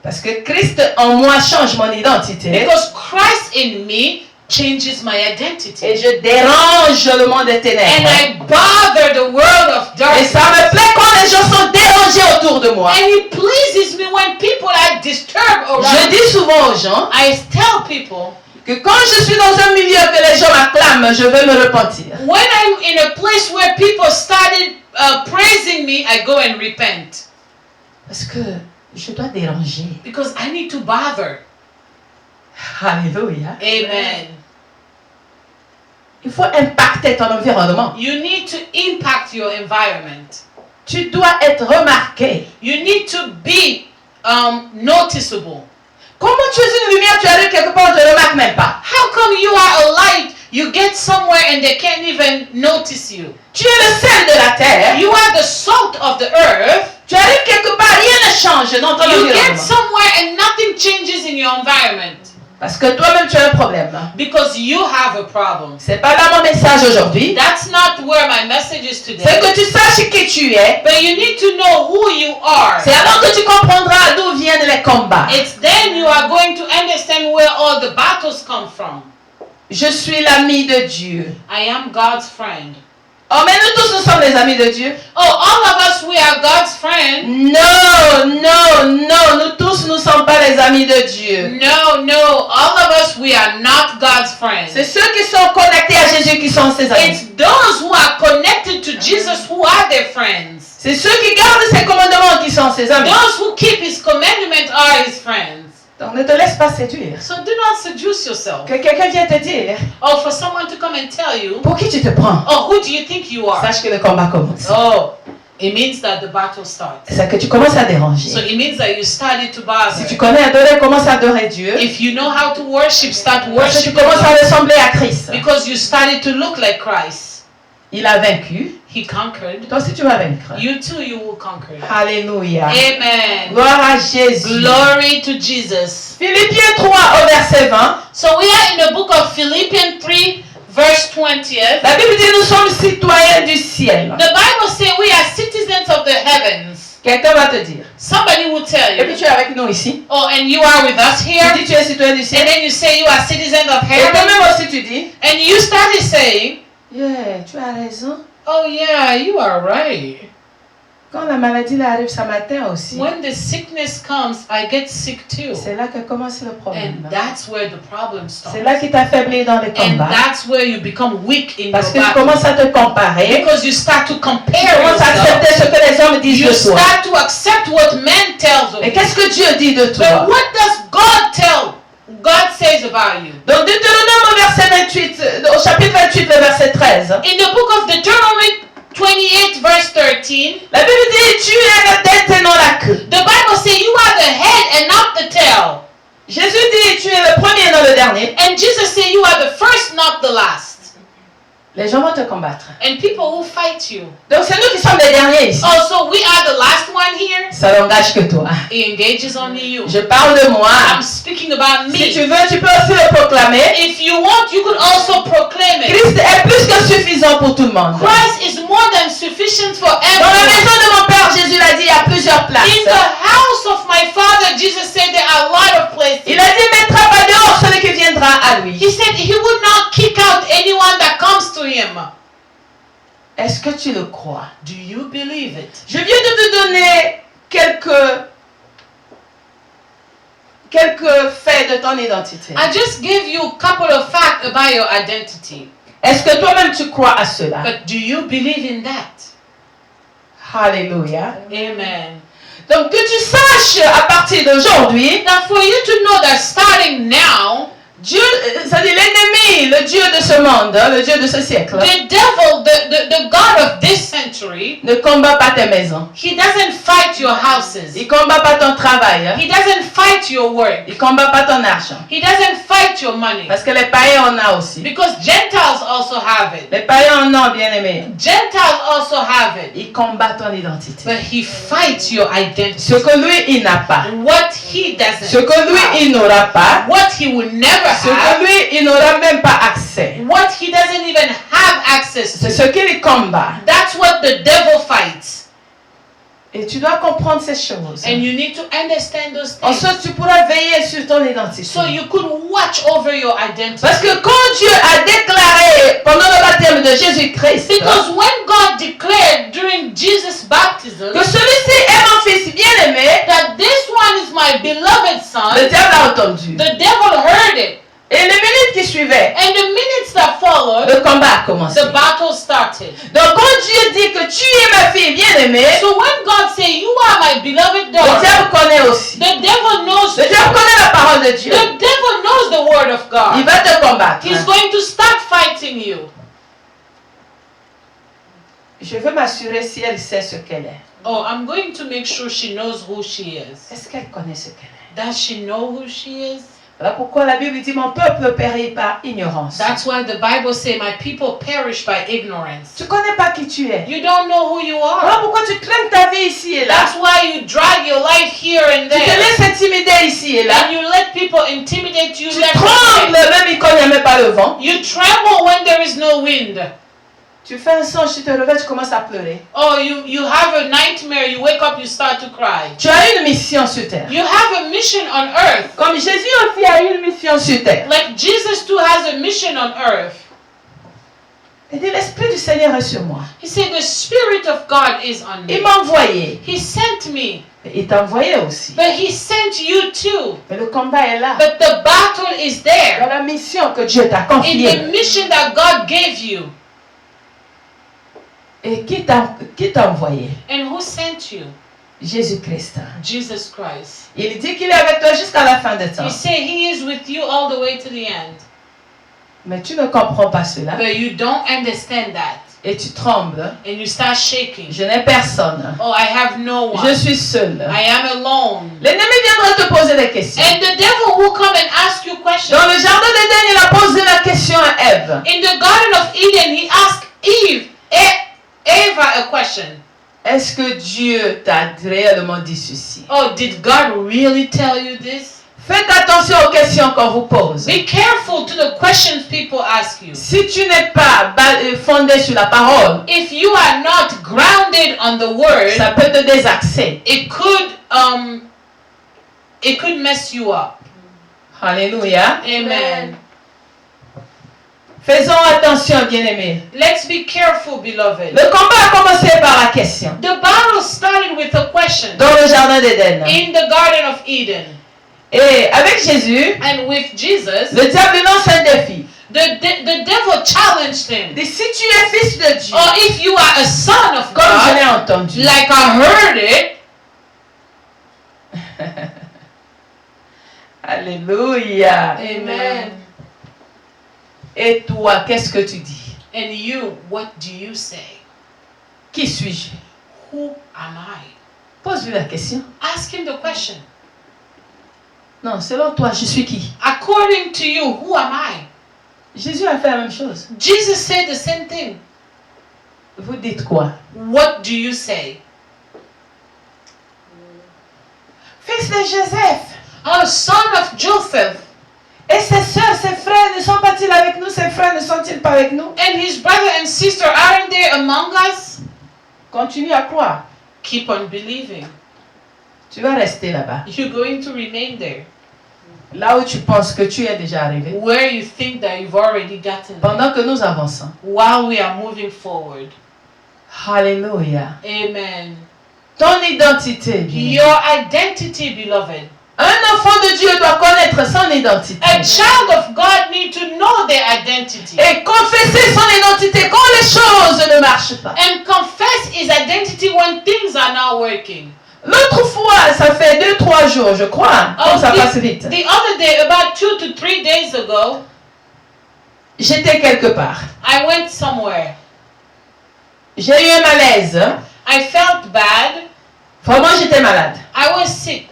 Parce que Christ en moi change mon identité. Because Christ in me changes my Et identity. je dérange le monde des And ténèbres. I bother the world of Et darkness. ça me plaît quand les gens sont dérangés autour de moi. And it pleases me when people are disturbed Je around me. dis souvent aux gens I tell people, que quand je suis dans un milieu que les gens m'acclament, je vais me repentir. when I'm in a place where people started praising me, I go and repent. Parce que je dois déranger. Because I need to bother. Alléluia. Amen. Il faut impacter ton environnement. You need to impact your environment. Tu dois être remarqué. You need to be noticeable. Comment tu es une lumière, tu arrives quelque part, on ne te remarque même pas. How come you are a light, you get somewhere and they can't even notice you? Tu es le sel de la terre. You are the salt of the earth. Tu arrives quelque part, rien ne change dans ton You get environnement. somewhere and nothing changes in your environment. Parce que toi-même, tu as un problème. Because you have a problem. C'est pas là mon message aujourd'hui. That's not where my message is C'est today. que tu saches qui tu es. But you need to know who you are. C'est alors que tu comprendras d'où viennent les combats. It's then you are going to understand where all the battles come from. Je suis l'ami de Dieu. I am God's friend. Oh, mais nous tous, nous sommes les amis de Dieu. Oh, all of us, we are God's friends. Non, nous tous, nous ne sommes pas les amis de Dieu. No, all of us, we are not God's friends. C'est ceux qui sont connectés à Jésus qui sont ses amis. It's those who are connected to Jesus who are their friends. C'est ceux qui gardent ses commandements qui sont ses amis. Those who keep his commandment are his friends. Donc ne te laisse pas séduire. So do not seduce yourself. Que quelqu'un vienne te dire, Oh, for someone to come and tell you, pour qui tu te prends? oh, who do you think you are? Sache que le combat commence. Oh, it means that the battle starts. C'est que tu commences à déranger. So it means that you started to Si bother. tu connais adorer, commence à adorer Dieu. If you know how to worship, start Parce que tu worshiping commences à God. ressembler à Christ. Because you started to look like Christ. Il a vaincu. He conquered. Toi aussi tu vas vaincre. You too, you will conquer. Alléluia. Amen. Gloire à Jésus. Glory to Jesus. Philippiens 3 au verset 20. So we are in the book of Philippians 3, verse 20th. La Bible dit nous sommes citoyens du ciel. The Bible says we are citizens of the heavens. Quelqu'un va te dire. Somebody will tell Et puis you. tu es avec nous ici. Oh, and you are with us Tu here. dis tu es citoyen du And ciel. then you say you are citizens of Et heaven. toi-même aussi tu dis. And you started saying, Yeah, tu as raison. oh yeah, you are right. Quand la maladie là arrive, ça m'atteint aussi. When the sickness comes, I get sick too. C'est là que commence le problème. And that's where the problem C'est starts. là qui t'affaiblit dans les And combats. that's where you become weak in Parce your que tu battle. commences à te comparer. Because you start to Tu compare commences à yourself. accepter ce que les hommes disent You de toi. start to accept what man tells of Et you. qu'est-ce que Dieu dit de But toi? what does God says about you? Donc Deutéronome au verset 28, au chapitre 28, le verset 13. In the book of Deuteronomy 28 verse 13, La Bible dit, tu es la tête et non la queue. the Bible says you are the head and not the tail. Jésus dit, tu es le premier et non le dernier. And Jesus said you are the first, not the last. Les gens vont te combattre. And people will fight you. Donc c'est nous qui sommes les derniers ici. Oh, so we are the last one here? Ça n'engage que toi. It engages only you. Je parle de moi. I'm speaking about Si me. tu veux, tu peux aussi le proclamer. If you want, you could also proclaim it. Christ est plus que suffisant pour tout le monde. Christ is more than sufficient for Dans la everyone. maison de mon Père, Jésus l'a dit, il y a plusieurs places. In the house of my Father, Jesus said there are a lot of places. Il a dit, mettra pas dehors celui qui viendra à lui. He said he would not kick out anyone that comes to him. Est-ce que tu le crois? Do you believe it? Je viens de te donner quelques faits de ton identité. I just gave you a couple of facts about your identity. Est-ce que toi-même tu crois à cela? But do you believe in that? Alléluia. Amen. Donc que tu saches à partir d'aujourd'hui, Now for you to know that starting now, Dieu, c'est-à-dire l'ennemi, le Dieu de ce monde, le Dieu de ce siècle, the devil, the God of this century, ne combat pas tes maisons. he doesn't fight your houses. Il combat pas ton travail. He doesn't fight your work. Il combat pas ton argent. He doesn't fight your money. Parce que les païens en ont aussi. Because Gentiles also have it. Les païens en ont, bien aimé. Gentiles also have it. Il combat ton identité. But he fights your identity. Ce que lui, il n'a pas. What he doesn't Ce que lui, have. il n'aura pas. What he will never Ce que have. lui, il n'aura même pas accès. What he doesn't even have access C'est to. ce qu'il combat. That's what the devil fights. Et tu dois comprendre ces choses. And you need to understand those things. Ensuite, tu pourras veiller sur ton identité. So you could watch over your identity. Parce que quand Dieu a déclaré pendant le baptême de Jésus-Christ Because when God declared during Jesus' baptism que celui-ci est mon fils bien-aimé, that this one is my beloved son, le diable a entendu. the devil heard it. Et les minutes qui suivaient, And the minutes that followed, le combat a commencé. the battle started. Donc quand Dieu dit que tu es ma fille bien-aimée, So when God said, you are my beloved le daughter, diable connaît aussi. the devil knows Le diable connaît la parole de Dieu. the devil knows the word of Il God. va te combattre. He's going to start fighting you. Je veux m'assurer si elle sait ce qu'elle est. Oh, I'm going to make sure she knows who she is. Est-ce qu'elle connaît ce qu'elle est? Does she know who she is? Voilà pourquoi la Bible dit mon peuple périt par ignorance. That's why the Bible says, my people perish by ignorance. Tu connais pas qui tu es. You don't know who you Voilà are. pourquoi tu traînes ta vie ici et là. That's why you drag your life here and Tu te there. laisses intimider ici et là. And you let people intimidate you Tu left trembles and right. même quand il n'y a même pas le vent. You tremble when there is no wind. Tu fais un songe, tu te réveilles, tu commences à pleurer. Oh, you have a nightmare, you wake up, you start to cry. Tu as une mission sur terre. You have a mission on earth. Comme Jésus aussi a une mission sur terre. Like Jesus too has a mission on earth. Il dit, l'Esprit du Seigneur est sur moi. He said, the Spirit of God is on Il me. m'a envoyé. He sent me. Il t'a envoyé aussi. But He sent you too. Mais le combat est là. But the battle is Dans there. la mission que Dieu t'a In confiée. the mission that God gave you. Et qui t'a envoyé? And who sent you? Jésus-Christ. Jesus Christ. Il dit qu'il est avec toi jusqu'à la fin des temps. He said He is with you all the way to the end. Mais tu ne comprends pas cela. But you don't understand that. Et tu trembles. And you start shaking. Je n'ai personne. Oh, I have no Je one. suis seul. I am alone. L'ennemi viendra te poser des questions. And the devil will come and ask you questions. Dans le jardin d'Éden, il a posé la question à Ève. In the Garden of Eden, he asked Eva a question. Est-ce que Dieu t'a réellement dit ceci? Oh, did God really tell you this? Faites attention aux questions qu'on vous pose. Be careful to the questions people ask you. Si tu n'es pas fondé sur la parole, If you are not grounded on the word, ça peut te désaxer. it could mess you up. Alléluia. Amen. Faisons attention, bien-aimés. Let's be careful, beloved. Le combat a commencé par la question. The battle started with a question Dans le jardin d'Éden. in the Garden of Eden. Et avec Jésus, And with Jesus, le diable lance un défi. the devil challenged him. Il dit, si tu es fils de Dieu, Or if you are a son of comme je God, l'ai entendu, like I heard it. Alléluia. Amen. Et toi, qu'est-ce que tu dis? And you, what do you say? Qui suis-je? Who am I? Pose-lui la question. Ask him the question. Non, selon toi, je suis qui? According to you, who am I? Jésus a fait la même chose. Jesus said the same thing. Vous dites quoi? What do you say? Fils de Joseph. Oh, son of Joseph. Et ses soeurs, ses frères ne sont pas-ils avec nous? Ses frères ne sont-ils pas avec nous? And his brother and sister aren't they among us? Continue à croire. Keep on believing. Tu vas rester là-bas. You're going to remain there. Là où tu penses que tu es déjà arrivé. Where you think that you've already gotten there. Pendant que nous avançons. While we are moving forward. Alléluia. Amen. Ton identité. Bien. Your identity, beloved. Un enfant de Dieu doit connaître son identité. A child of God needs to know their identity. Et confesser son identité quand les choses ne marchent pas. And confess his identity when things are not working. L'autre fois, ça fait 2-3 jours, je crois. Oh, ça passe vite. The other day, about 2 to 3 days ago, J'étais quelque part. I went somewhere. J'ai eu un malaise. I felt bad. Vraiment, j'étais malade. I was sick.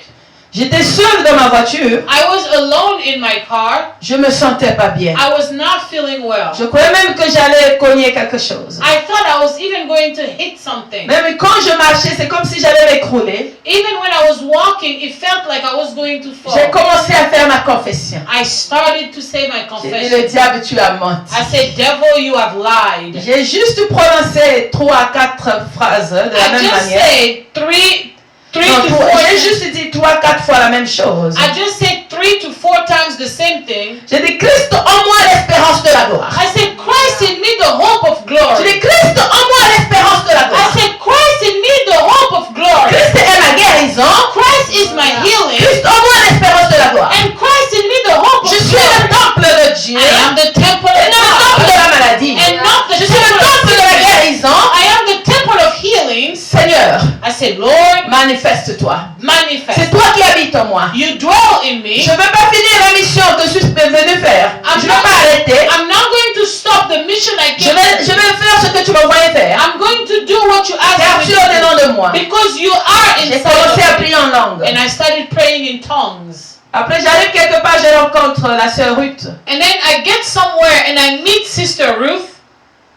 J'étais seule dans ma voiture. I was alone in my car. Je me sentais pas bien. I was not feeling well. Je croyais même que j'allais cogner quelque chose. I thought I was even going to hit something. Même quand je marchais, c'est comme si j'allais m'écrouler. Even when I was walking, it felt like I was going to fall. J'ai commencé à faire ma confession. I started to say my J'ai dit, le confession. diable, tu as menti. I said, devil, you have lied. J'ai juste prononcé 3 à 4 phrases de la I même just manière. said three Non, to four. j'ai juste dit 3 à 4 fois la même chose. I just said 3 to 4 times the same thing. J'ai dit Christ en moi l'espérance de la gloire. I said, Christ in me, the hope of J'ai glory. dit Christ en moi l'espérance de la I gloire. said, Christ in me, the hope of glory. Christ est ma guérison. Christ is my healing. Christ en moi l'espérance de la gloire. And Christ in me, the hope of Je suis le glory. temple de Dieu. I am the temple Et of non le temple de God. la maladie. And not the Je suis le temple of temple de la sickness. guérison. I am the temple of healing. Seigneur, I said, Lord, manifeste-toi. C'est manifest. toi qui habites en moi. You dwell in me. Je ne veux pas finir la mission que je suis venu faire. Je ne veux pas arrêter. I'm not going to stop the mission I Je came vais faire ce que tu m'envoyais faire. I'm going to do what you Car asked tu me es to au-dedans de moi. do. Because you are J'ai inside commencé à of me. prier en langue. And I started praying in tongues. Après, j'arrive quelque part, je rencontre la sœur Ruth. And then I get somewhere and I meet Sister Ruth.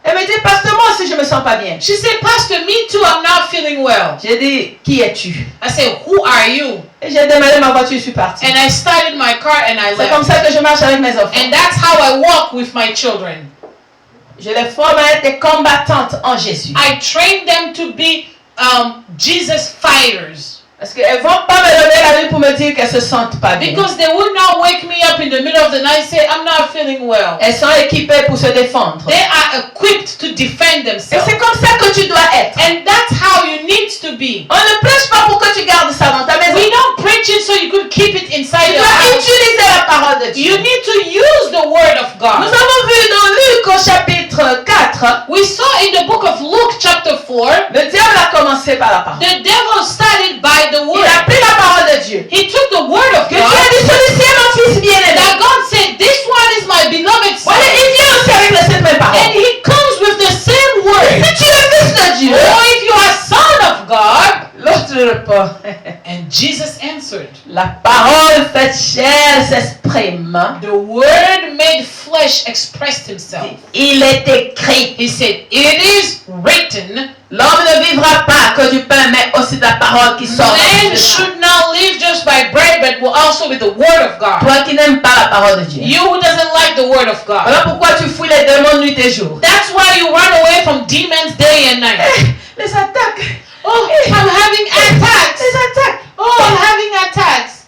Elle me dit, pasteur, moi aussi, je me sens pas bien. She said, Pastor, me too, I'm not feeling well. J'ai dit, qui es-tu? I said, who are you? Et j'ai démarré ma voiture, je suis partie. And I started my car and I C'est comme left. ça que je marche avec mes enfants. And that's how I walk with my children. Je les forme à être des combattantes en Jésus. I train them to be Jesus fighters. Parce qu'elles vont pas me lever la nuit pour me dire qu'elles se sentent pas bien. Because they would not wake me up in the middle of the night and say, I'm not feeling well. Elles sont équipées pour se défendre. They are equipped to defend Et themselves. c'est comme ça que tu dois être. And that's how you need to be. On ne prêche pas pour que tu gardes ça dans ta maison. We don't preach it so you could keep it inside Tu your dois house. utiliser la parole de Dieu. You need to use the word of Nous God. avons vu dans Luc au chapitre 4, We saw in the book of Luke chapter 4, le diable a commencé par la parole. the devil started by the Il word. a pris la parole de Dieu. He took the word of Que Dieu God. a dit, celui-ci est mon fils bien-aimé. That God said, this one is my beloved son. Voilà, il vient aussi avec cette même And parole. he comes with the same word. Si tu es fils de Dieu, Or if you are son of God. l'autre repas. And Jesus answered, La parole faite chair s'exprime. the word made flesh expressed himself. Il est écrit. He said, it is written, L'homme ne vivra pas que du pain, mais aussi de la parole qui sort. de man Dieu. should not live just by bread, but will also with the word of God. Toi qui n'aimes pas la parole de Dieu. You who doesn't like the word of God. Voilà pourquoi tu fouilles les démons nuit et jour. That's why you run away from demons day and night. Les attaques. Oh, I'm having attacks. Les attaques. Oh, I'm having attacks.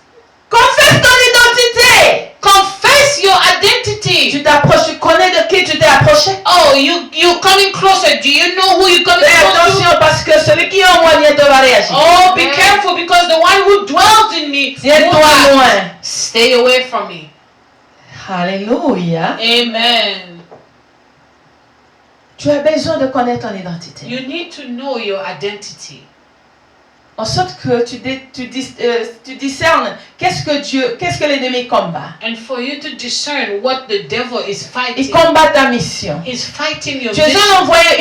Confesse ton identité. Confess your identity. Tu t'approches, tu connais de qui tu t'es approché. Oh, you coming closer. Do you know who you're coming Fais closer to? attention parce que celui qui est en moi bientôt va réagir. Oh, be careful because the one who dwells in me will Tiens-toi act. loin. Stay away from me. Alléluia. Amen. Tu as besoin de connaître ton identité. You need to know your identity. En sorte que tu discernes qu'est-ce que l'ennemi combat. And for you to discern what the devil is Il fighting. combat ta mission. He's fighting your Tu es mission.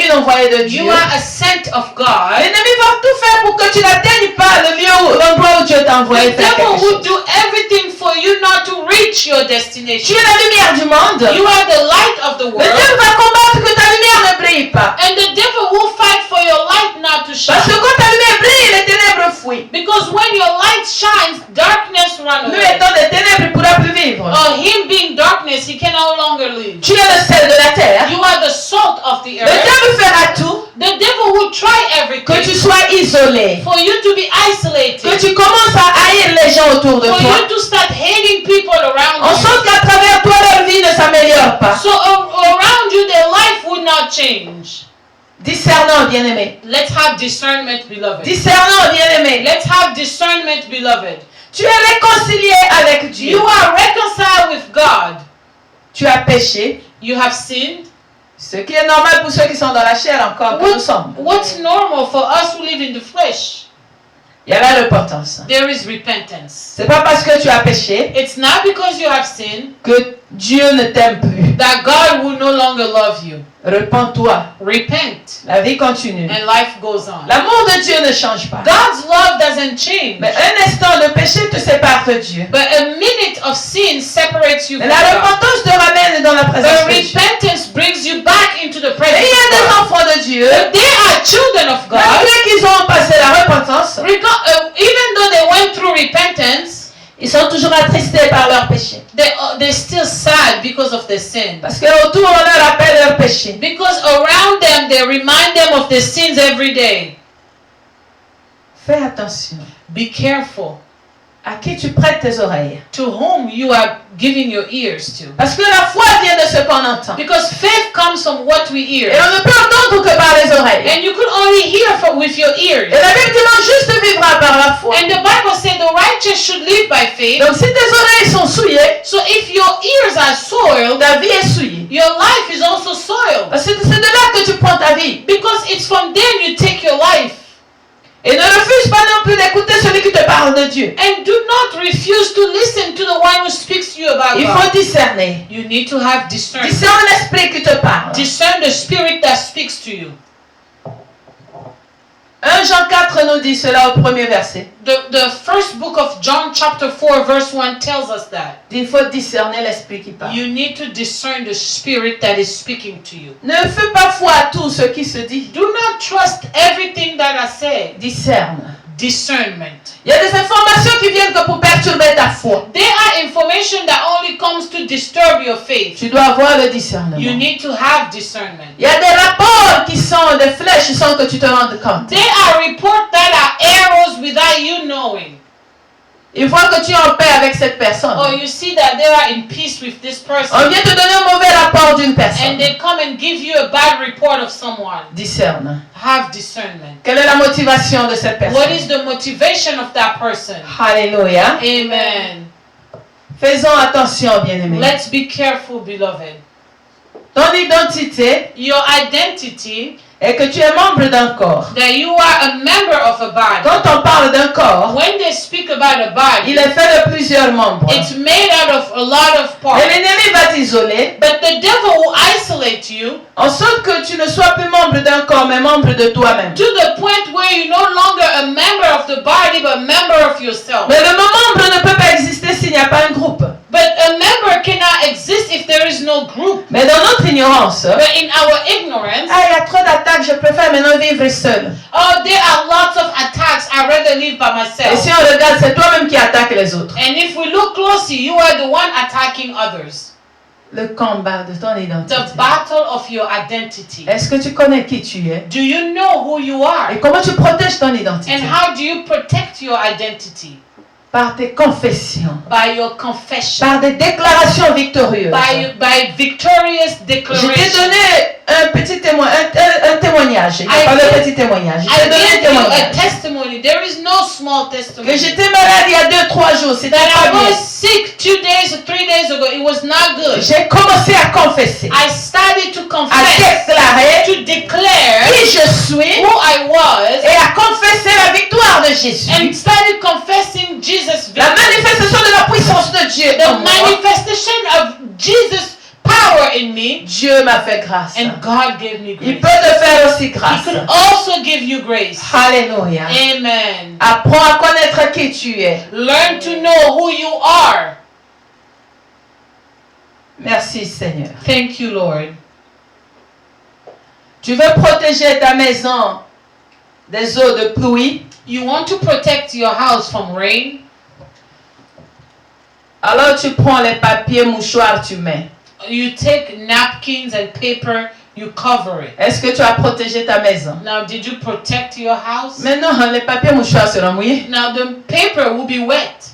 une envoyée de Dieu. You are a sent of God. L'ennemi va tout faire pour que tu n'atteignes pas l'endroit où Dieu t'a envoyé The faire devil quelque would chose. do everything for you not to reach your Tu destination. es la lumière du monde. You are the light of the Le world. diable va combattre que ta lumière ne brille pas. And the devil will fight for your light not to Parce que shine. quand ta lumière brille, les ténèbres fuient. Because when your light shines, darkness run Lui away. étant des ténèbres, il ne pourra plus vivre. Him being darkness, he can no longer live. Tu es le sel de la terre. You are the salt of the Le earth. diable fera tout The devil will try que tu everything sois isolé. for you to be Que isolated. tu commences à haïr les gens autour de For toi. you to start hating people around En you. sorte qu'à travers toi, leur vie ne s'améliore pas. So around you, their life would not change. Discernant, bien-aimé. Let's have discernment, beloved. Discernant, bien-aimé. Let's have discernment, beloved. Tu es réconcilié avec Dieu. You are reconciled with God. Tu as péché. You have sinned. Ce qui est normal pour ceux qui sont dans la chair encore que nous sommes. What's normal for us who live in the flesh? Il y a la repentance. There is repentance. C'est pas parce que tu as péché It's not because you have sinned que Dieu ne t'aime plus. that God will no longer love you. Repends-toi. Repent, La vie continue. and life goes on. L'amour de Dieu ne change pas. God's love doesn't change. Mais un instant de péché te sépare de Dieu. But a minute of sin separates you Mais from la God. repentance te ramène dans la présence But de Dieu. repentance brings you back into the Et presence il y a des of God. enfants de Dieu, They are children of God. malgré qu'ils ont passé la repentance, Even though they went through repentance, ils sont toujours attristés par leur péché. they're still sad because of their sin. Parce que autour on leur rappelle leur péché. Because around them, they remind them of their sins every day. Fais attention. Be careful À qui tu prêtes tes oreilles. to whom you are giving your ears to. Parce que la foi vient de ce qu'on entend. Because faith comes from what we Et hear. on ne peut entendre que par les oreilles. And you could only hear with your ears. Et la Bible demande juste vivra par la foi. And the Bible said the righteous should live by faith. Donc si tes oreilles sont souillées, So if your ears are soiled, ta vie est souillée. your life is also soiled. Parce que c'est de là que tu prends ta vie. Because it's from them you take your life. Et ne refuse pas non plus d'écouter celui qui te parle de Dieu. And do not refuse to listen to the one who speaks to you about Il God. faut discerner. You need to have discernment. Discerne l'esprit qui te parle. Discern the spirit that speaks to you. 1 Jean 4 nous dit cela au premier verset. The first book of John chapter 4 verse 1 tells us that. Il faut discerner l'esprit qui parle. You need to discern the spirit that is speaking to you. Ne fais pas foi à tout ce qui se dit. Do not trust everything that I say. Discerne. Discernment. Il y a des informations qui viennent que pour perturber ta foi. There are information that only comes to disturb your faith. Tu dois avoir le discernement. You need to have discernment. Il y a des rapports qui sont des flèches sans que tu te rendes compte. There are reports that are arrows without you knowing. Ils voient que tu es en paix avec cette personne. Or you see that they are in peace with this person. On vient te donner un mauvais rapport d'une personne. And they come and give you a bad report of someone. Discerne. Have discernment. Quelle est la motivation de cette personne? What is the motivation of that person? Alléluia. Amen. Faisons attention, bien-aimés. Let's be careful, beloved. Ton identité Your identity, est que tu es membre d'un corps. that you are a member of a body. Quand on parle d'un corps, When they speak about a body, il est fait de plusieurs membres. it's made out of a lot of Et parts. l'ennemi va t'isoler, But the devil will isolate you en sorte que tu ne sois plus membre d'un corps, mais membre de toi-même. to the point where you're no longer a member of the body, but a member of yourself. Mais le membre ne peut pas exister s'il n'y a pas un groupe. But a member cannot exist if there is no group. Mais dans notre ignorance, But in our ignorance, il y a trop d'attaques, je préfère maintenant vivre seul. oh, there are lots of attacks. I'd rather live by Et si myself. on regarde, c'est toi-même qui attaques les autres. And if we look closely, you are the one attacking others. Le combat de ton identité. The battle of your identity. Est-ce que tu connais qui tu es? Do you know who you are? Et comment tu protèges ton identité? And how do you protect your identity? Par tes confessions. By your confession. Par des déclarations victorieuses. By victorious Je t'ai declaration. donné un petit un témoignage. Il n'y a pas de petit témoignage. Je I t'ai donné un gave you a témoignage. testimony. There is no small Que testimony. j'étais malade il y a 2-3 jours. C'était That pas I bien. was sick 2 days or 3 days ago. It was not good. J'ai commencé à confesser. I started to À confess, déclarer to declare qui je suis. who I was, Et à confesser la victoire de Jésus. and started confessing Jesus' La victory. manifestation de la puissance de Dieu The en moi. manifestation of Jesus' power in me, Dieu m'a fait grâce. and God gave me Il grace. peut te faire aussi He grâce. could also give you grace. Alléluia. Amen. Apprends à connaître qui tu es. Learn to know who you are. Merci Seigneur. Thank you, Lord. Tu veux protéger ta maison des eaux de pluie. You want to protect your house from rain? Alors tu prends les papiers, mouchoirs, tu mets. You take napkins and paper, you cover it. Est-ce que tu as protégé ta maison? Now, did you protect your house? Mais non, les papiers, mouchoirs seront mouillés. Now, the paper will be wet.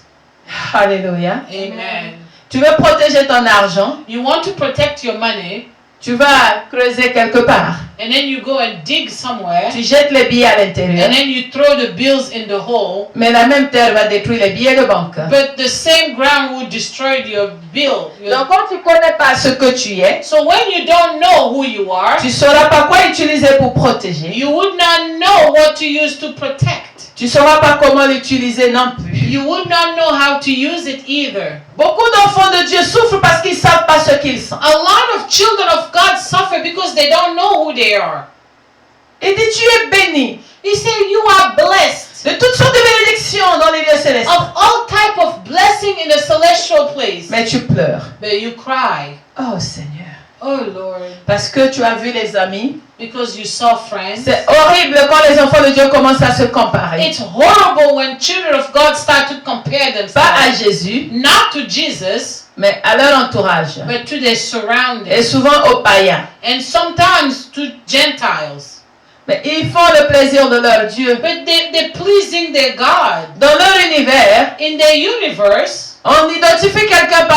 Alléluia. Amen. Tu veux protéger ton argent. You want to protect your money, Tu vas creuser quelque part. and then you go and dig somewhere, Tu jettes les billets à l'intérieur. and then you throw the bills in the hole, Mais la même terre va détruire les billets de banque. but the same ground will destroy your bill. Donc quand tu ne connais pas ce que tu es, So when you don't know who you are, tu ne sauras pas quoi utiliser pour protéger. you would not know what to use to protect. Tu ne sauras pas comment l'utiliser non plus. You would not know how to use it either. Beaucoup d'enfants de Dieu souffrent parce qu'ils ne savent pas ce qu'ils sont. A lot of children of God suffer because they don't know who they are. Il dit, tu es béni He said, you are blessed de toutes sortes de bénédictions dans les lieux célestes. of all type of blessing in a celestial place. Mais tu pleures. But you cry. Oh Seigneur. Oh Lord. Parce que tu as vu les amis. Because you saw friends. C'est horrible quand les enfants de Dieu commencent à se comparer. It's horrible when children of God start to compare Pas à themselves. Jésus, Not to Jesus, mais à leur entourage. but to their Et surroundings. souvent aux païens. And sometimes to Gentiles. Mais ils font le plaisir de leur Dieu. But they're pleasing their God. Dans leur univers, In their universe, on identifie quelqu'un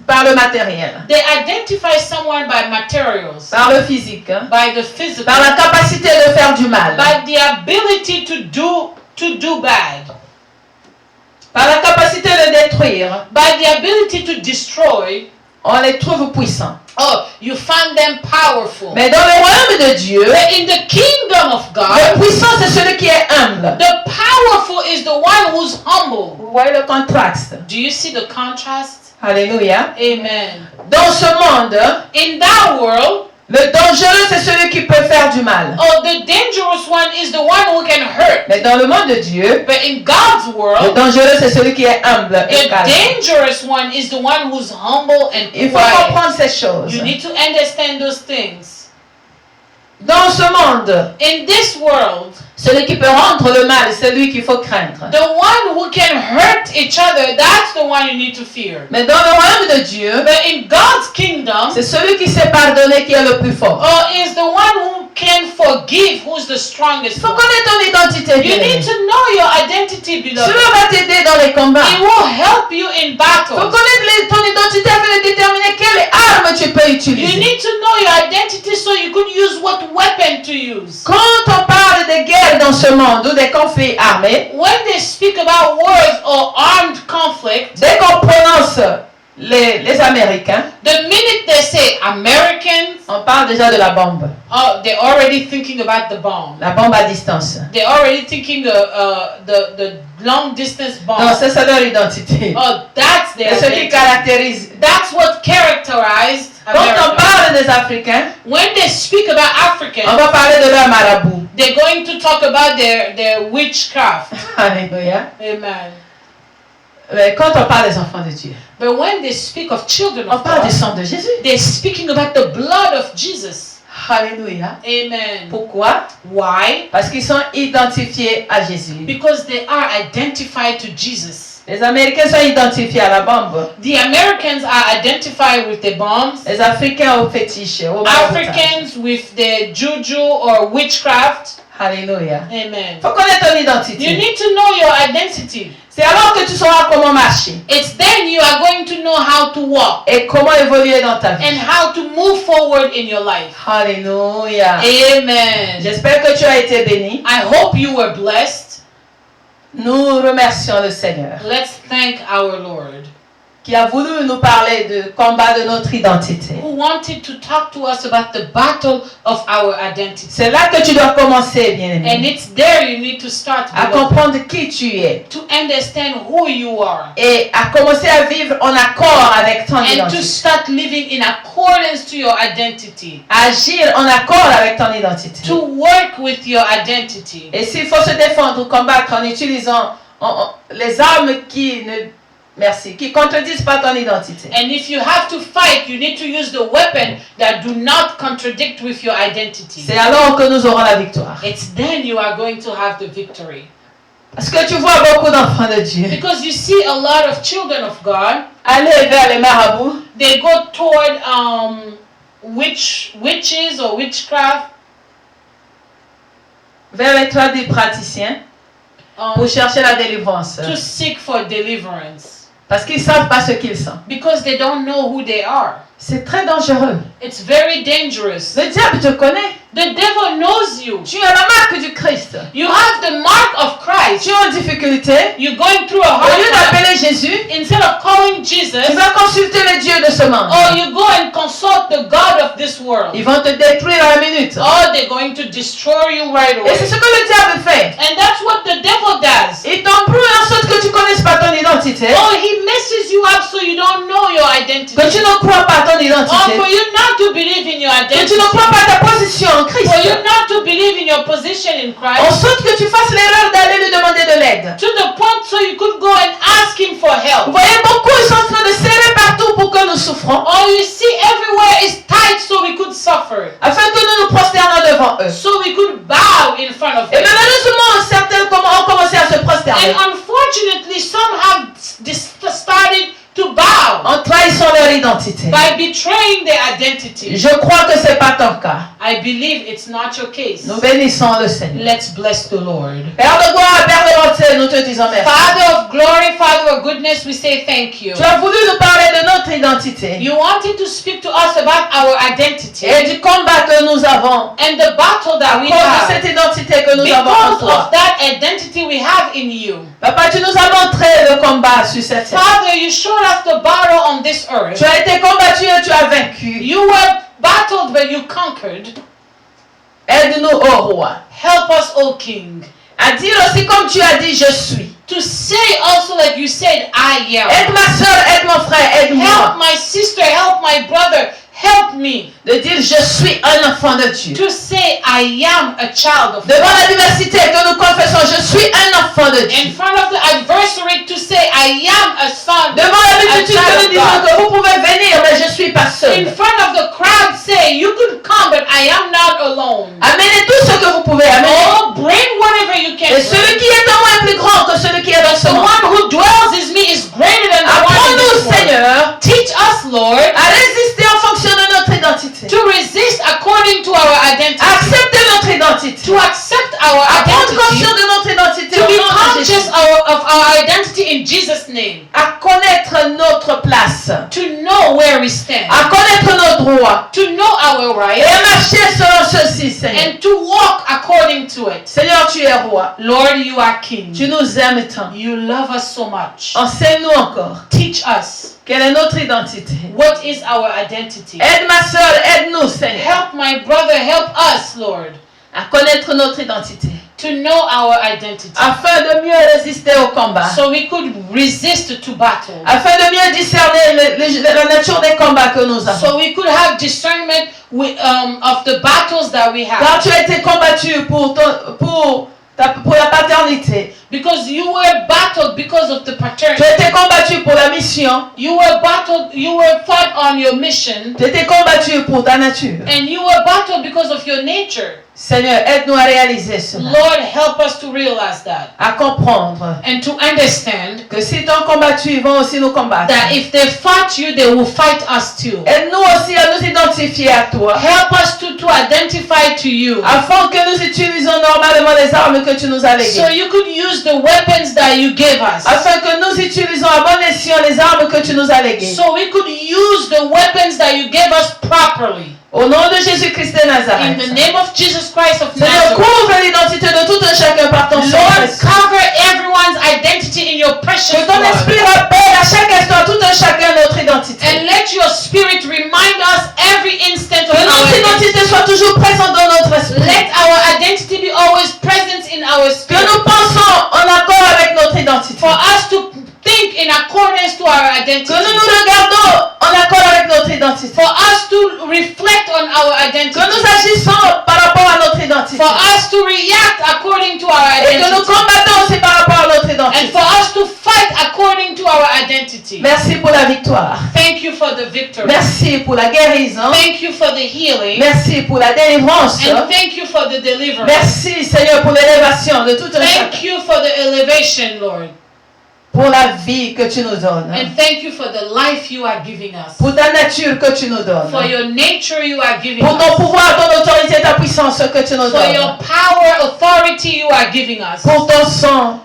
par le matériel, they identify someone by materials, par le physique, hein, by the physical, par la capacité de faire du mal, by the ability to do bad, par la capacité de détruire. by the ability to destroy. On les trouve puissants. Oh, you find them powerful. Mais dans le royaume de Dieu, But in the kingdom of le God, puissant c'est celui qui est humble. the powerful is the one who's humble. Vous voyez le contraste. Do you see the contrast? Alléluia. Amen. Dans ce monde, In that world, le dangereux c'est celui qui peut faire du mal. oh, the dangerous one is the one who can hurt. Mais dans le monde de Dieu, But in God's le world, dangereux c'est celui qui est humble et the calme. dangerous one is the one who's humble and Il faut quiet. comprendre ces choses. You need to understand those things. Dans ce monde, In this world, celui qui peut rendre le mal, c'est lui qu'il faut craindre. the one who can hurt each other, that's the one you need to fear. Mais dans le royaume de Dieu, But in God's kingdom, c'est celui qui sait pardonner qui est le plus fort. is the one who can forgive, who's the strongest Il faut one. connaître ton identité. You need bien-aimé. to know your identity, beloved. Cela va t'aider dans les combats. It will help you in Il faut battles. connaître ton identité afin de déterminer quelle arme tu peux You utiliser. need to know your identity so you could use what weapon to use. Quand on parle de guerre dans ce monde ou des conflits armés, When they speak about wars or armed conflict, dès qu'on prononce les Américains, the minute they say Americans, on parle déjà de la bombe. they're already thinking about the bomb. La bombe à distance. They're already thinking the long distance bomb. Donc c'est ça leur identité. Oh, that's their C'est ce qui identity. caractérise. That's what characterized Quand on America. parle des Africains, When they speak about on Africans, va parler de leur marabout. they're going to talk about their witchcraft. Alléluia. Amen. Mais quand on parle des enfants de Dieu, But when they speak of children on of parle God, du sang de Jésus. they're speaking about the blood of Jesus. Alléluia. Amen. Pourquoi? Why? Parce qu'ils sont identifiés à Jésus. Because they are identified to Jesus. Les Américains sont identifiés à la bombe. The Americans are identified with the bombs. Les Africains au fétiche, au maraboutage. Africans with the juju or witchcraft. Alléluia. Amen. Faut connaître ton You identité. need to know your identity. C'est alors que tu sauras comment marcher It's then you are going to know how to walk et comment évoluer dans ta vie. and how to move forward in your life. Alléluia. Amen. J'espère que tu as été béni. I hope you were blessed. Nous remercions le Seigneur Let's thank our Lord qui a voulu nous parler de combat de notre identité. who wanted to talk to us about the battle of our identity. C'est là que tu dois commencer, And bien-aimé, it's there you need to start à beloved, comprendre qui tu es to understand who you are et à commencer à vivre en accord avec ton and to identité. start living in accordance to your identity, Agir en accord avec ton identité. to work with your identity. Et s'il faut se défendre ou combattre en utilisant les armes qui contredisent pas ton identité. And if you have to fight, you need to use the weapon that do not contradict with your identity. C'est alors que nous aurons la victoire. It's then you are going to have the victory. Parce que tu vois beaucoup d'enfants de Dieu Because you see a lot of children of God, aller vers les marabouts they go toward witches or witchcraft, vers les tradipraticiens pour chercher la délivrance. to seek for deliverance. Parce qu'ils ne savent pas ce qu'ils sont. Because they don't know who they are. C'est très dangereux. It's very dangerous. Le diable te connaît. The devil knows you. Tu as la marque du Christ. You have the mark of Christ. Tu es en difficulté. You're going through a Au lieu hard time. d'appeler Jésus, Instead of calling Jesus, tu vas consulter le Dieu de ce monde. or you go and consult the God of this world, Ils vont te détruire à la minute. or they're going to destroy you right Et c'est away. ce que le diable fait. And that's what the devil does. Il t'embrouille en sorte que tu ne connaisses pas ton identité. Oh, he messes you up so you don't know your identity. Que tu ne crois pas ton Or identité. for you not to believe in your Que identity. tu ne crois pas ta position en Christ. For you not to believe in your position in En Christ. sorte que tu fasses l'erreur d'aller lui demander de l'aide. To the point so you could go and ask him for Vous help. voyez, beaucoup ils sont en train de serrer partout pour que nous souffrons. Or you see everywhere is tight so we could suffer. Afin que nous nous prosternons devant eux. So we could bow in front of Et them. malheureusement, certains ont commencé à se prosterner. And unfortunately, some have started to bow En trahissant leur identité. by betraying their identity. Je crois que ce n'est pas ton cas. I believe it's not your case. Nous bénissons le Seigneur. Let's bless the Lord. Père de gloire, Père de bonté, nous te disons merci. Father of glory, Father of goodness, we say thank you. Tu as voulu nous parler de notre identité You wanted to speak to us about our identity et du combat que nous avons and the battle that we à cause de have. cette identité que nous avons en Because toi. of that identity we have in you. Papa, tu nous as montré le combat sur cette terre. Father, you showed us the battle on this earth. Tu as été combattu et tu as vaincu. You were battled, but you conquered. Aide-nous, ô roi, Help us, O King, à dire aussi comme tu as dit, je suis. to say also like you said, I am. Aide ma soeur, aide mon frère, Help aide-moi. my sister, help my brother, help me. De dire, je suis un enfant de Dieu. To say, I am a child of Devant God. la diversité que nous confessons, je suis un enfant de Dieu. In front of the adversary, to say, I am a son. Devant la multitude A child que nous of disons God. que vous pouvez venir, mais je ne suis pas In seul. front of the crowd, say, you could come, but I am not alone. Amenez tout ce que vous pouvez amener. Oh, bring whatever you can. Et celui Bring. qui est en moi est plus grand que celui qui est dans ce The monde. one who dwells in me is greater than the one in Apprends-nous, this world. Seigneur, Teach us, Lord, à résister en fonction de notre identité. to resist according to our identity. Accepte Jésus. of our identity in Jesus' name. À connaître notre place. To know where we stand. À connaître nos droits. To know our Et rights. à marcher selon ceci, Seigneur. And to walk according to it. Seigneur, tu es roi. Lord, you are King. Tu nous aimes tant. You love us so much. Enseigne-nous encore. Teach us. Quelle est notre identité? What is our identity? Aide ma soeur, aide-nous, Seigneur, Help my brother, help us, Lord, à connaître notre identité, to know our identity. afin de mieux résister au combat, So we could resist to battle. afin de mieux discerner la nature des combats que nous avons. So we could have discernment of the battles that we Car have. tu as été combattu pour la paternité. Because you were battled because of the Tu paternity. as été combattu pour la mission. You were fought on your mission. Tu as été combattu pour ta nature. And you were battled because of your nature. Seigneur, aide-nous à réaliser cela, Lord, help us to realize that. à comprendre And to understand que si t'ont combattu, ils vont aussi nous combattre. that if they fight you, they will fight us too. Aide-nous aussi à nous identifier à toi, Help us to identify to you. afin que nous utilisions normalement les armes que tu nous as So léguées. you could use the weapons that you gave us. Afin que nous utilisions à bon escient les armes que tu nous as léguées. So we could use the weapons that you gave us properly. Au nom de Jésus-Christ de In Nazareth. the name of Jesus Christ of Seigneur, Nazareth. couvre l'identité de tout un chacun par ton sang Lord, précieux. cover everyone's identity in your precious Que ton blood. esprit rappelle à chaque instant tout un chacun notre identité. And let your spirit remind us every instant of Que notre our identity. identité soit toujours présente dans notre esprit. Let our identity be always present in our Que spirit. nous pensons en accord avec notre identité. For us to think in accordance to our identity. Que nous nous regardons en accord avec notre identité. For us to reflect on our identity. Que nous agissons par rapport à notre identité. For us to react according to our Et que nous identity. combattons aussi par rapport à notre And identité. for us to fight according to our identity. Merci pour la victoire. Thank you for the victory. Merci pour la guérison. Thank you for the healing. Merci pour la délivrance. And thank you for the deliverance. Merci Seigneur pour l'élévation de tout un chacun. Thank you for the elevation, Lord. Pour la vie que tu nous donnes. And thank you for the life you are giving us. Pour ta nature que tu nous donnes. For your nature you are giving Pour ton us. pouvoir, ton autorité, ta puissance que tu nous For your donnes. power, authority you are giving us. Pour ton sang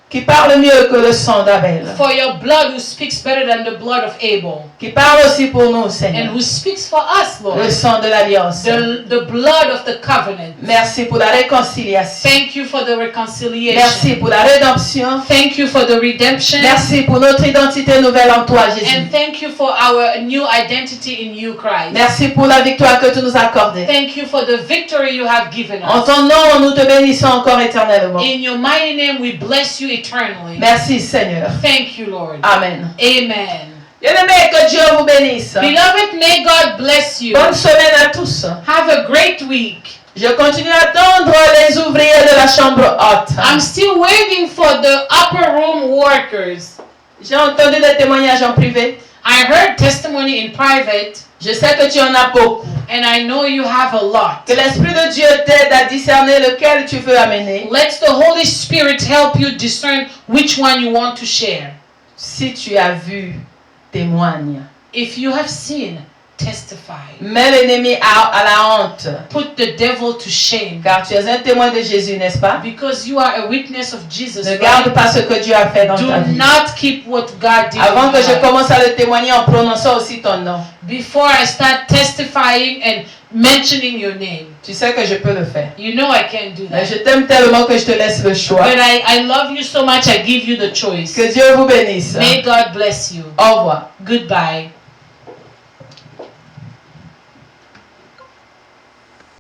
qui parle mieux que le sang d'Abel. For your blood who speaks better than the blood of Abel. Qui parle aussi pour nous, And Seigneur. who speaks for us, Le Lord. sang de l'alliance. The blood of the covenant. Merci pour la réconciliation. Thank you for the reconciliation. Merci pour la rédemption. Thank you for the redemption. Merci pour notre identité nouvelle en toi, Jésus. And thank you for our new identity in you, Christ. Merci pour la victoire que tu nous as accordée. Thank you for the victory you have given En us. ton nom, nous te bénissons encore éternellement. In your mighty name, we bless you eternally. Merci, Seigneur. Thank you, Lord. Amen. Amen. Bien-aimés, que Dieu vous bénisse. Beloved, may God bless you. Bonne semaine à tous. Have a great week. Je continue à attendre les ouvriers de la chambre haute. I'm still waiting for the upper room workers. J'ai entendu des témoignages en privé. I heard testimony in private, Je sais que tu en as beaucoup. and I know you have a lot. Que l'Esprit de Dieu t'aide à discerner lequel tu veux amener. Let the Holy Spirit help you discern which one you want to share. Si tu as vu, témoigne. If you have seen, testify. Mets l'ennemi à la honte. Put the devil to shame. Car tu es un témoin de Jésus, n'est-ce pas? Because you are a witness of Jesus. Ne garde Right? pas ce que Dieu a fait dans Do ta vie. not keep what God did. Avant in que your je life. commence à le témoigner en prononçant aussi ton nom. Before I start testifying and mentioning your name. Tu sais que je peux le faire. You know I can't do Mais that. je t'aime tellement que je te laisse le choix. But I love you so much, I give you the choice. Que Dieu vous bénisse. May God bless you. Au revoir. Goodbye.